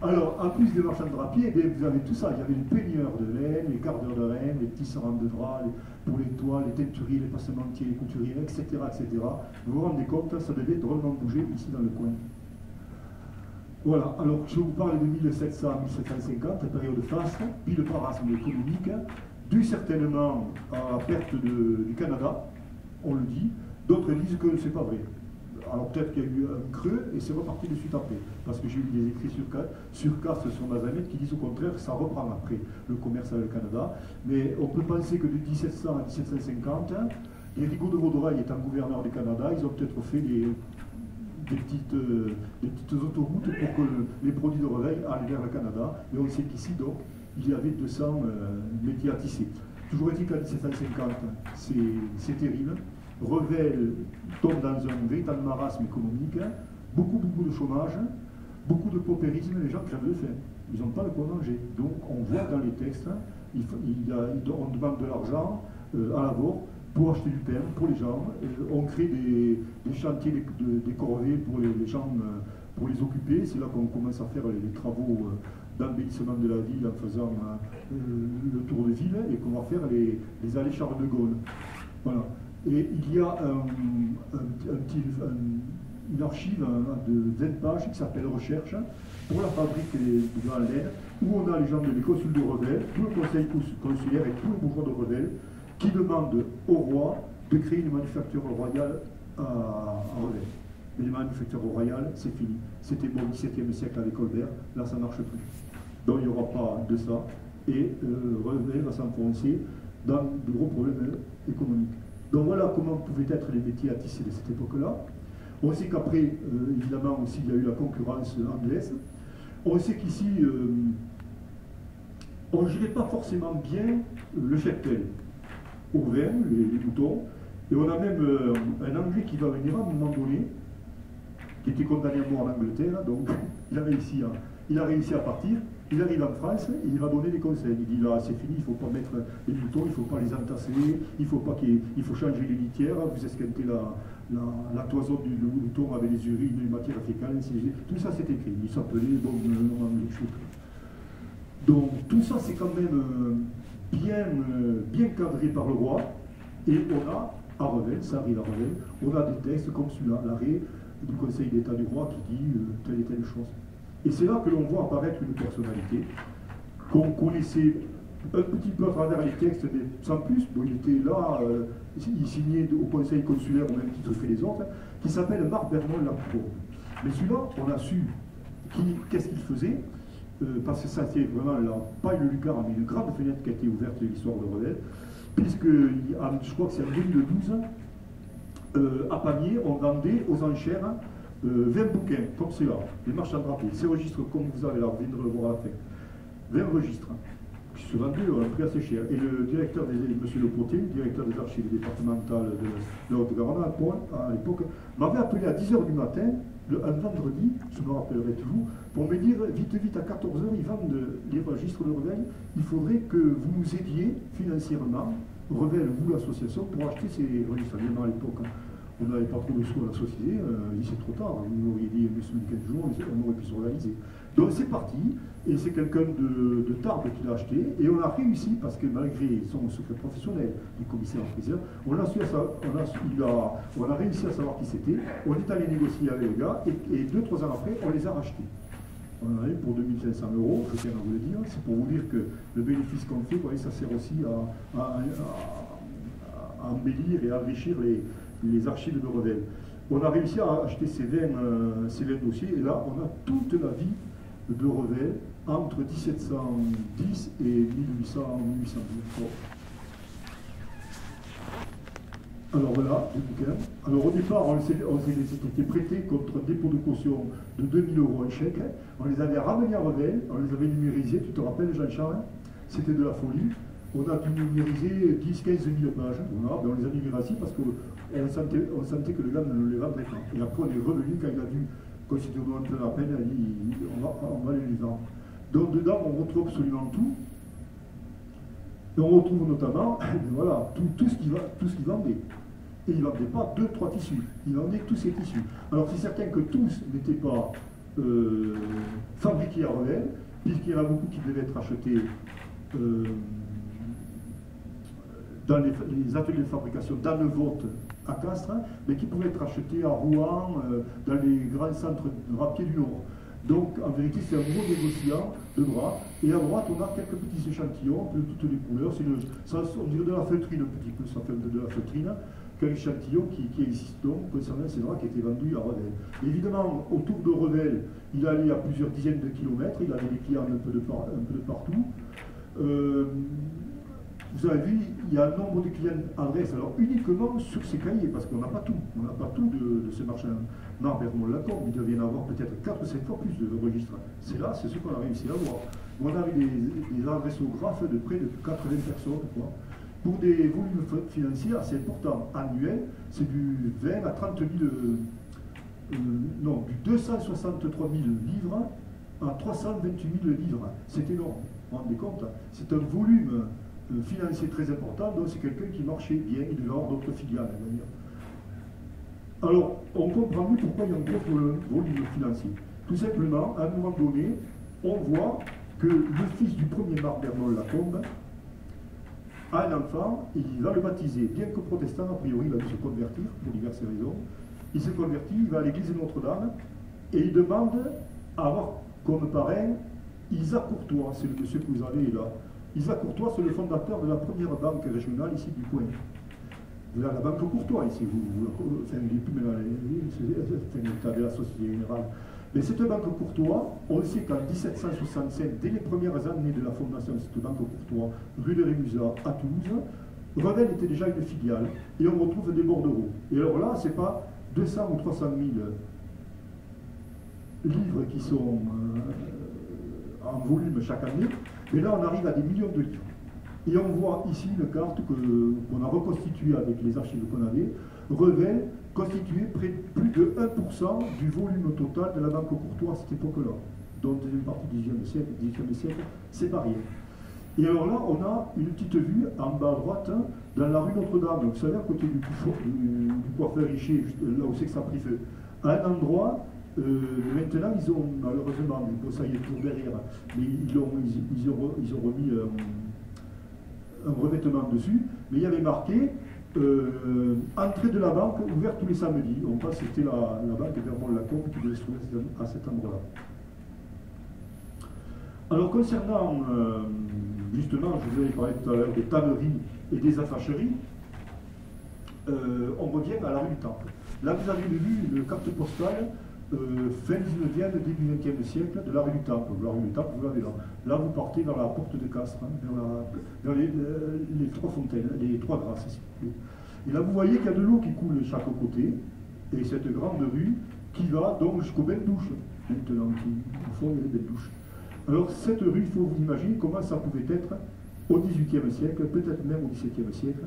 Alors, en plus des marchands de drapiers, vous avez tout ça. Il y avait les peigneurs de laine, les gardeurs de laine, les tisserands de draps, pour les toiles, les teinturiers, les passementiers, les couturiers, etc., etc. Vous vous rendez compte, ça devait drôlement bouger ici dans le coin. Voilà, alors je vous parle de 1700 à 1750, période faste, puis le parasme économique, dû certainement à la perte du Canada, on le dit. D'autres disent que ce n'est pas vrai. Alors peut-être qu'il y a eu un creux et c'est reparti de suite après. Parce que j'ai eu des écrits sur Casse sur Mazamet qui disent au contraire que ça reprend après le commerce avec le Canada. Mais on peut penser que de 1700 à 1750, les Rigaud de Vaudreuil étant gouverneur du Canada, ils ont peut-être fait des petites autoroutes pour que les produits de Revel aillent vers le Canada. Et on sait qu'ici, donc, il y avait 200 métiers à tisser. Toujours est-il qu'en 1750, c'est terrible. Revel tombe dans un véritable marasme économique, beaucoup de chômage, beaucoup de paupérisme, les gens crèvent de faim. Ils n'ont pas de quoi manger. Donc on voit dans les textes, on demande de l'argent à l'abord pour acheter du pain pour les gens. On crée des chantiers, des corvées pour les gens, pour les occuper. C'est là qu'on commence à faire les travaux d'embellissement de la ville en faisant le tour de ville et qu'on va faire les allées Charles de Gaulle. Voilà. Et il y a une archive de 20 pages qui s'appelle Recherche pour la fabrique de la laine, où on a les gens de l'école de Revel, tout le conseil consulaire et tous les bourgeois de Revel qui demandent au roi de créer une manufacture royale à Revel. Mais les manufactures royales, c'est fini. C'était bon au XVIIe siècle avec Colbert, là ça ne marche plus. Donc il n'y aura pas de ça, et Revel va s'enfoncer dans de gros problèmes économiques. Donc voilà comment pouvaient être les métiers à tisser de cette époque-là. On sait qu'après, évidemment, aussi, il y a eu la concurrence anglaise. On sait qu'ici, on ne gérait pas forcément bien le cheptel au vin, les moutons. Et on a même un Anglais qui va venir à un moment donné, qui était condamné à mort en Angleterre, donc il a réussi à partir. Il arrive en France et il va donner des conseils. Il dit là, c'est fini, il ne faut pas mettre les moutons, il ne faut pas les entasser, il faut changer les litières, vous esquintez la toison du mouton avec les urines, les matières fécales, tout ça c'est écrit. Il s'appelait donc tout ça c'est quand même bien cadré par le roi. Et on a à Revel, ça arrive à Revel, on a des textes comme celui-là, l'arrêt du Conseil d'État du roi qui dit telle et telle chose. Et c'est là que l'on voit apparaître une personnalité qu'on connaissait un petit peu à travers les textes, mais sans plus. Bon, il était là, il signait au conseil consulaire au même titre que les autres, qui s'appelle Marc Bermond Lampo. Mais celui-là, on a su qu'est-ce qu'il faisait, parce que ça c'est vraiment la paille de Lucar, mais une grande fenêtre qui a été ouverte de l'histoire de Revel, puisque je crois que c'est en 2012, à Pamiers, on vendait aux enchères 20 bouquins, comme cela, des marchands drapés, ces registres comme vous avez là, vous venez de le voir à la fin, 20 registres, qui se vendaient à un prix assez cher. Et le directeur, M. Le Poté, directeur des archives départementales de la Haute-Garonne à l'époque, m'avait appelé à 10 h du matin, un vendredi, je me rappellerai toujours, pour me dire, vite, à 14 h, ils vendent les registres de Revel, il faudrait que vous nous aidiez financièrement, Revel, vous l'association, pour acheter ces registres. À l'époque, on n'avait pas trop de sous à la société, c'est trop tard, vous m'auriez dit une semaine, 15 jours, on aurait pu s'organiser. Donc c'est parti, et c'est quelqu'un de Tarbes qui l'a acheté, et on a réussi, parce que malgré son secret professionnel du commissaire-priseur, on a réussi à savoir qui c'était, on est allé négocier avec le gars, et 2-3 ans après, on les a rachetés. On en a eu pour 2500 €, je tiens à vous le dire, c'est pour vous dire que le bénéfice qu'on fait, voyez, ça sert aussi à embellir et à enrichir les archives de Revel. On a réussi à acheter ces 20 dossiers, et là, on a toute la vie de Revel entre 1710 et 1810. Alors voilà, les bouquins. Alors au départ, on s'était prêté contre un dépôt de caution de 2000 € en chèque. On les avait ramenés à Revel, on les avait numérisés, tu te rappelles Jean-Charles? C'était de la folie. On a dû numériser 10-15 000 pages. Voilà, on les a numérisés parce qu'on sentait que le gars ne les vendrait pas. Et après, on est revenu quand il a vu qu'on s'était donné un peu la peine, il a dit on va les vendre. Donc dedans, on retrouve absolument tout. Et on retrouve notamment voilà, tout ce qu'il vendait. Et il ne vendait pas 2-3 tissus, il vendait tous ces tissus. Alors c'est certain que tous n'étaient pas fabriqués à Revel, puisqu'il y en a beaucoup qui devaient être achetés dans les ateliers de fabrication d'Annevotte à Castres, mais qui pouvaient être achetés à Rouen, dans les grands centres drapiers du Nord. Donc en vérité c'est un gros négociant de bras, et à droite on a quelques petits échantillons de toutes les couleurs, on dirait de la feutrine un petit peu, ça fait de la feutrine, qu'un échantillon qui existe donc concernant ces draps qui étaient vendus à Revel. Évidemment, autour de Revel, il allait à plusieurs dizaines de kilomètres, il avait des clients un peu de partout. Vous avez vu, il y a un nombre de clients adresses, alors uniquement sur ces cahiers, parce qu'on n'a pas tout. On n'a pas tout de ces marchands. Non, Bermond-Lacombe, il devait y en avoir peut-être 4 ou 5 fois plus de registres. C'est ce qu'on a réussi à voir. On avait des adressographes de près de 80 personnes, quoi. Pour des volumes financiers assez importants, annuels, c'est du 20 à 30 000, non, du 263 000 livres à 328 000 livres. C'est énorme, vous vous rendez compte? C'est un volume financier très important, donc c'est quelqu'un qui marchait bien, il devait avoir d'autres filiales d'ailleurs. Alors, on comprend mieux pourquoi il y a un gros volume financier. Tout simplement, à un moment donné, on voit que le fils du premier Marc Bermond-Lacombe a un enfant, et il va le baptiser, bien que protestant, a priori il va se convertir, pour diverses raisons. Il se convertit, il va à l'église de Notre-Dame, et il demande à avoir comme parrain Isaac Courtois, c'est le monsieur que vous avez là. Isaac Courtois, c'est le fondateur de la première banque régionale ici du coin. Vous avez la banque Courtois ici, enfin, il n'est plus maintenant, c'est l'état de la Société Générale. Mais cette banque Courtois, on sait qu'en 1765, dès les premières années de la fondation de cette banque Courtois, rue de Rémusat à Toulouse, Revel était déjà une filiale, et on retrouve des bordereaux. Et alors là, ce n'est pas 200 ou 300 000 livres qui sont en volume chaque année, mais là on arrive à des millions de livres. Et on voit ici une carte qu'on a reconstituée avec les archives qu'on avait. Revel constituait plus de 1% du volume total de la banque Courtois à cette époque-là, dont une partie du XIXe siècle, c'est pas rien. Et alors là, on a une petite vue en bas à droite, dans la rue Notre-Dame, vous savez, à côté du coiffeur Richer, là où c'est que ça a pris feu. À un endroit, maintenant, ils ont malheureusement, bon, ça y est, toujours derrière, mais ils ont remis un revêtement dessus, mais il y avait marqué entrée de la banque ouverte tous les samedis. On pense que c'était la banque Bermond-Lacombe qui devait se trouver à cet endroit-là. Alors concernant justement, je vous avais parlé tout à l'heure des tanneries et des affacheries, on revient à la rue du Temple. Là, vous avez vu une carte postale fin 19e, début 20e siècle de la rue du Temple. La rue du Temple, vous l'avez là. Là, vous partez vers la porte de Castres, hein, vers les trois fontaines, les trois grâces. Si vous voulez. Et là, vous voyez qu'il y a de l'eau qui coule de chaque côté, et cette grande rue qui va donc jusqu'aux bains de douche, maintenant, qui, au fond, il y a les bains de douche. Alors, cette rue, il faut vous imaginer comment ça pouvait être au XVIIIe siècle, peut-être même au XVIIe siècle.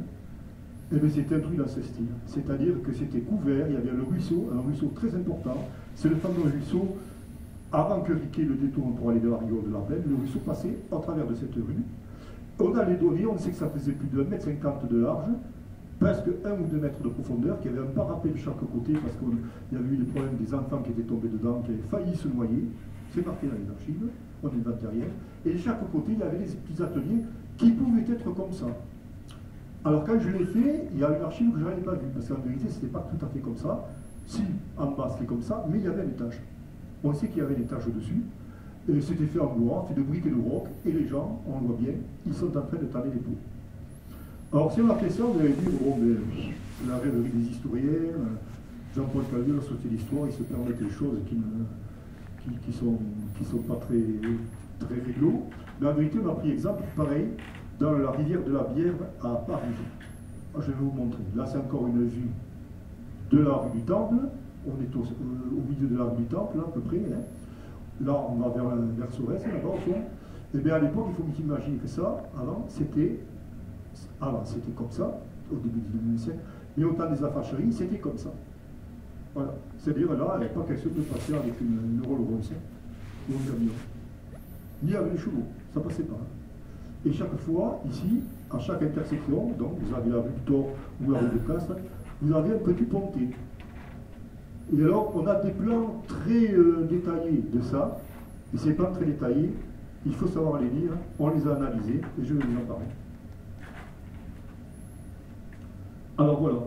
Eh bien, c'était un truc dans ce style. C'est-à-dire que c'était couvert, il y avait le ruisseau, un ruisseau très important. C'est le fameux ruisseau, avant que Riquet le détourne pour aller de la rivière de la Plaine, le ruisseau passait au travers de cette rue. On a les données, on sait que ça faisait plus de 1,50 m de large, presque 1 ou 2 mètres de profondeur, qu'il y avait un parapet de chaque côté, parce qu'il y avait eu des problèmes des enfants qui étaient tombés dedans, qui avaient failli se noyer. C'est marqué dans les archives, on invente rien. Et de chaque côté, il y avait des petits ateliers qui pouvaient être comme ça. Alors quand je l'ai fait, il y a une archive que je n'avais pas vue, parce qu'en vérité, ce n'était pas tout à fait comme ça. Si, en bas, c'était comme ça, mais il y avait un étage. On sait qu'il y avait un étage au-dessus, et c'était fait en bois, fait de briques et de rocs, et les gens, on le voit bien, ils sont en train de tanner les pots. Alors si on a fait ça, vous allez dire, bon, mais, la rêverie des historiens, Jean-Paul Calvier, la Société d'Histoire, ils se permettent des choses qui sont pas très réglo. Mais en vérité, on a pris exemple, pareil, dans la rivière de la Bièvre à Paris. Je vais vous montrer. Là, c'est encore une vue de la rue du Temple. On est au milieu de la rue du Temple, là, à peu près. Hein. Là, on va vers Sorès, là-bas, au fond. Et bien, à l'époque, il faut vous imaginer que ça, avant, c'était comme ça, au début du XIXe siècle. Mais au temps des affacheries, c'était comme ça. Voilà. C'est-à-dire, là, à l'époque, elle se peut passer avec une Rolls-Royce, ou un camion. Ni avec les chevaux, ça passait pas. Et chaque fois, ici, à chaque intersection, donc vous avez la rue du Thor ou la rue de Castres, vous avez un petit pontet. Et alors, on a des plans très détaillés de ça, et ces plans très détaillés, il faut savoir les lire, on les a analysés, et je vais vous en parler. Alors voilà,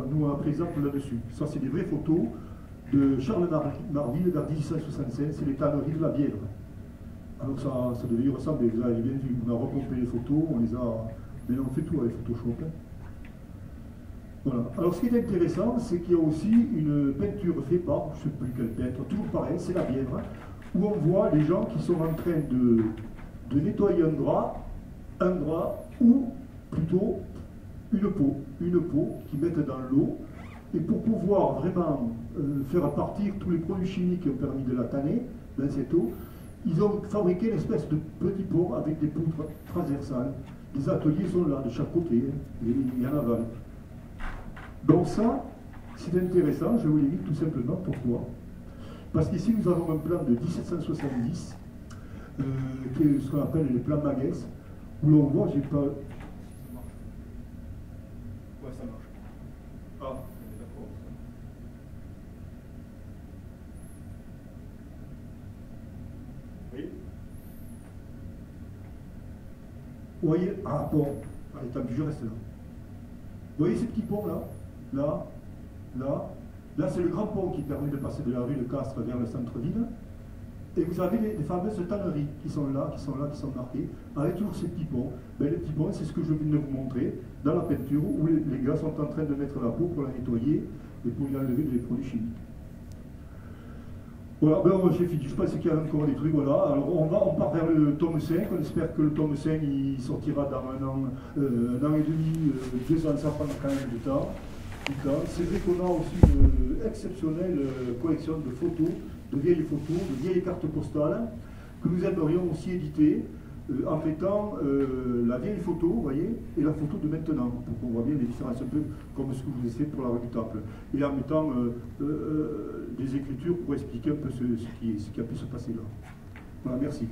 nous on a pris exemple là-dessus. Ça, c'est des vraies photos de Charles Marville vers 1865, c'est les tanneries de la Bièvre. Alors ça devait y ressembler, vous avez bien vu, on a repompé les photos, on les a... Mais on fait tout avec Photoshop. Hein. Voilà. Alors ce qui est intéressant, c'est qu'il y a aussi une peinture faite par, je ne sais plus quel peintre, toujours pareil, c'est la Bièvre, où on voit les gens qui sont en train de nettoyer un drap ou plutôt une peau qu'ils mettent dans l'eau, et pour pouvoir vraiment faire partir tous les produits chimiques qui ont permis de la tanner dans cette eau, ils ont fabriqué une espèce de petit pot avec des poutres transversales. Les ateliers sont là, de chaque côté, et il y en a 20. Donc ça, c'est intéressant, je vous l'ai dit tout simplement. Pourquoi? Parce qu'ici, nous avons un plan de 1770, qui est ce qu'on appelle les plans Maguès, où l'on voit, j'ai pas... Ça marche. Ouais, ça marche. Ah, d'accord. Oui. Vous voyez, ah bon, allez, tant pis, je reste là. Vous voyez ces petits ponts là, là c'est le grand pont qui permet de passer de la rue de Castres vers le centre-ville. Et vous avez les fameuses tanneries qui sont là, qui sont marquées, avec toujours ces petits ponts. Ben, les petits ponts, c'est ce que je viens de vous montrer dans la peinture, où les gars sont en train de mettre la peau pour la nettoyer et pour y enlever des produits chimiques. Voilà, ben j'ai fini, je pense qu'il y a encore des trucs, voilà. Alors on part vers le tome 5, on espère que le tome 5 il sortira dans un an et demi, 2 ans, ça prend quand même du temps. C'est vrai qu'on a aussi une exceptionnelle collection de photos, de vieilles cartes postales, que nous aimerions aussi éditer, en mettant la vieille photo, vous voyez, et la photo de maintenant, pour qu'on voit bien les différences, un peu comme ce que je vous ai fait pour la rue du Temple, et en mettant des écritures pour expliquer un peu ce qui a pu se passer là. Voilà, merci.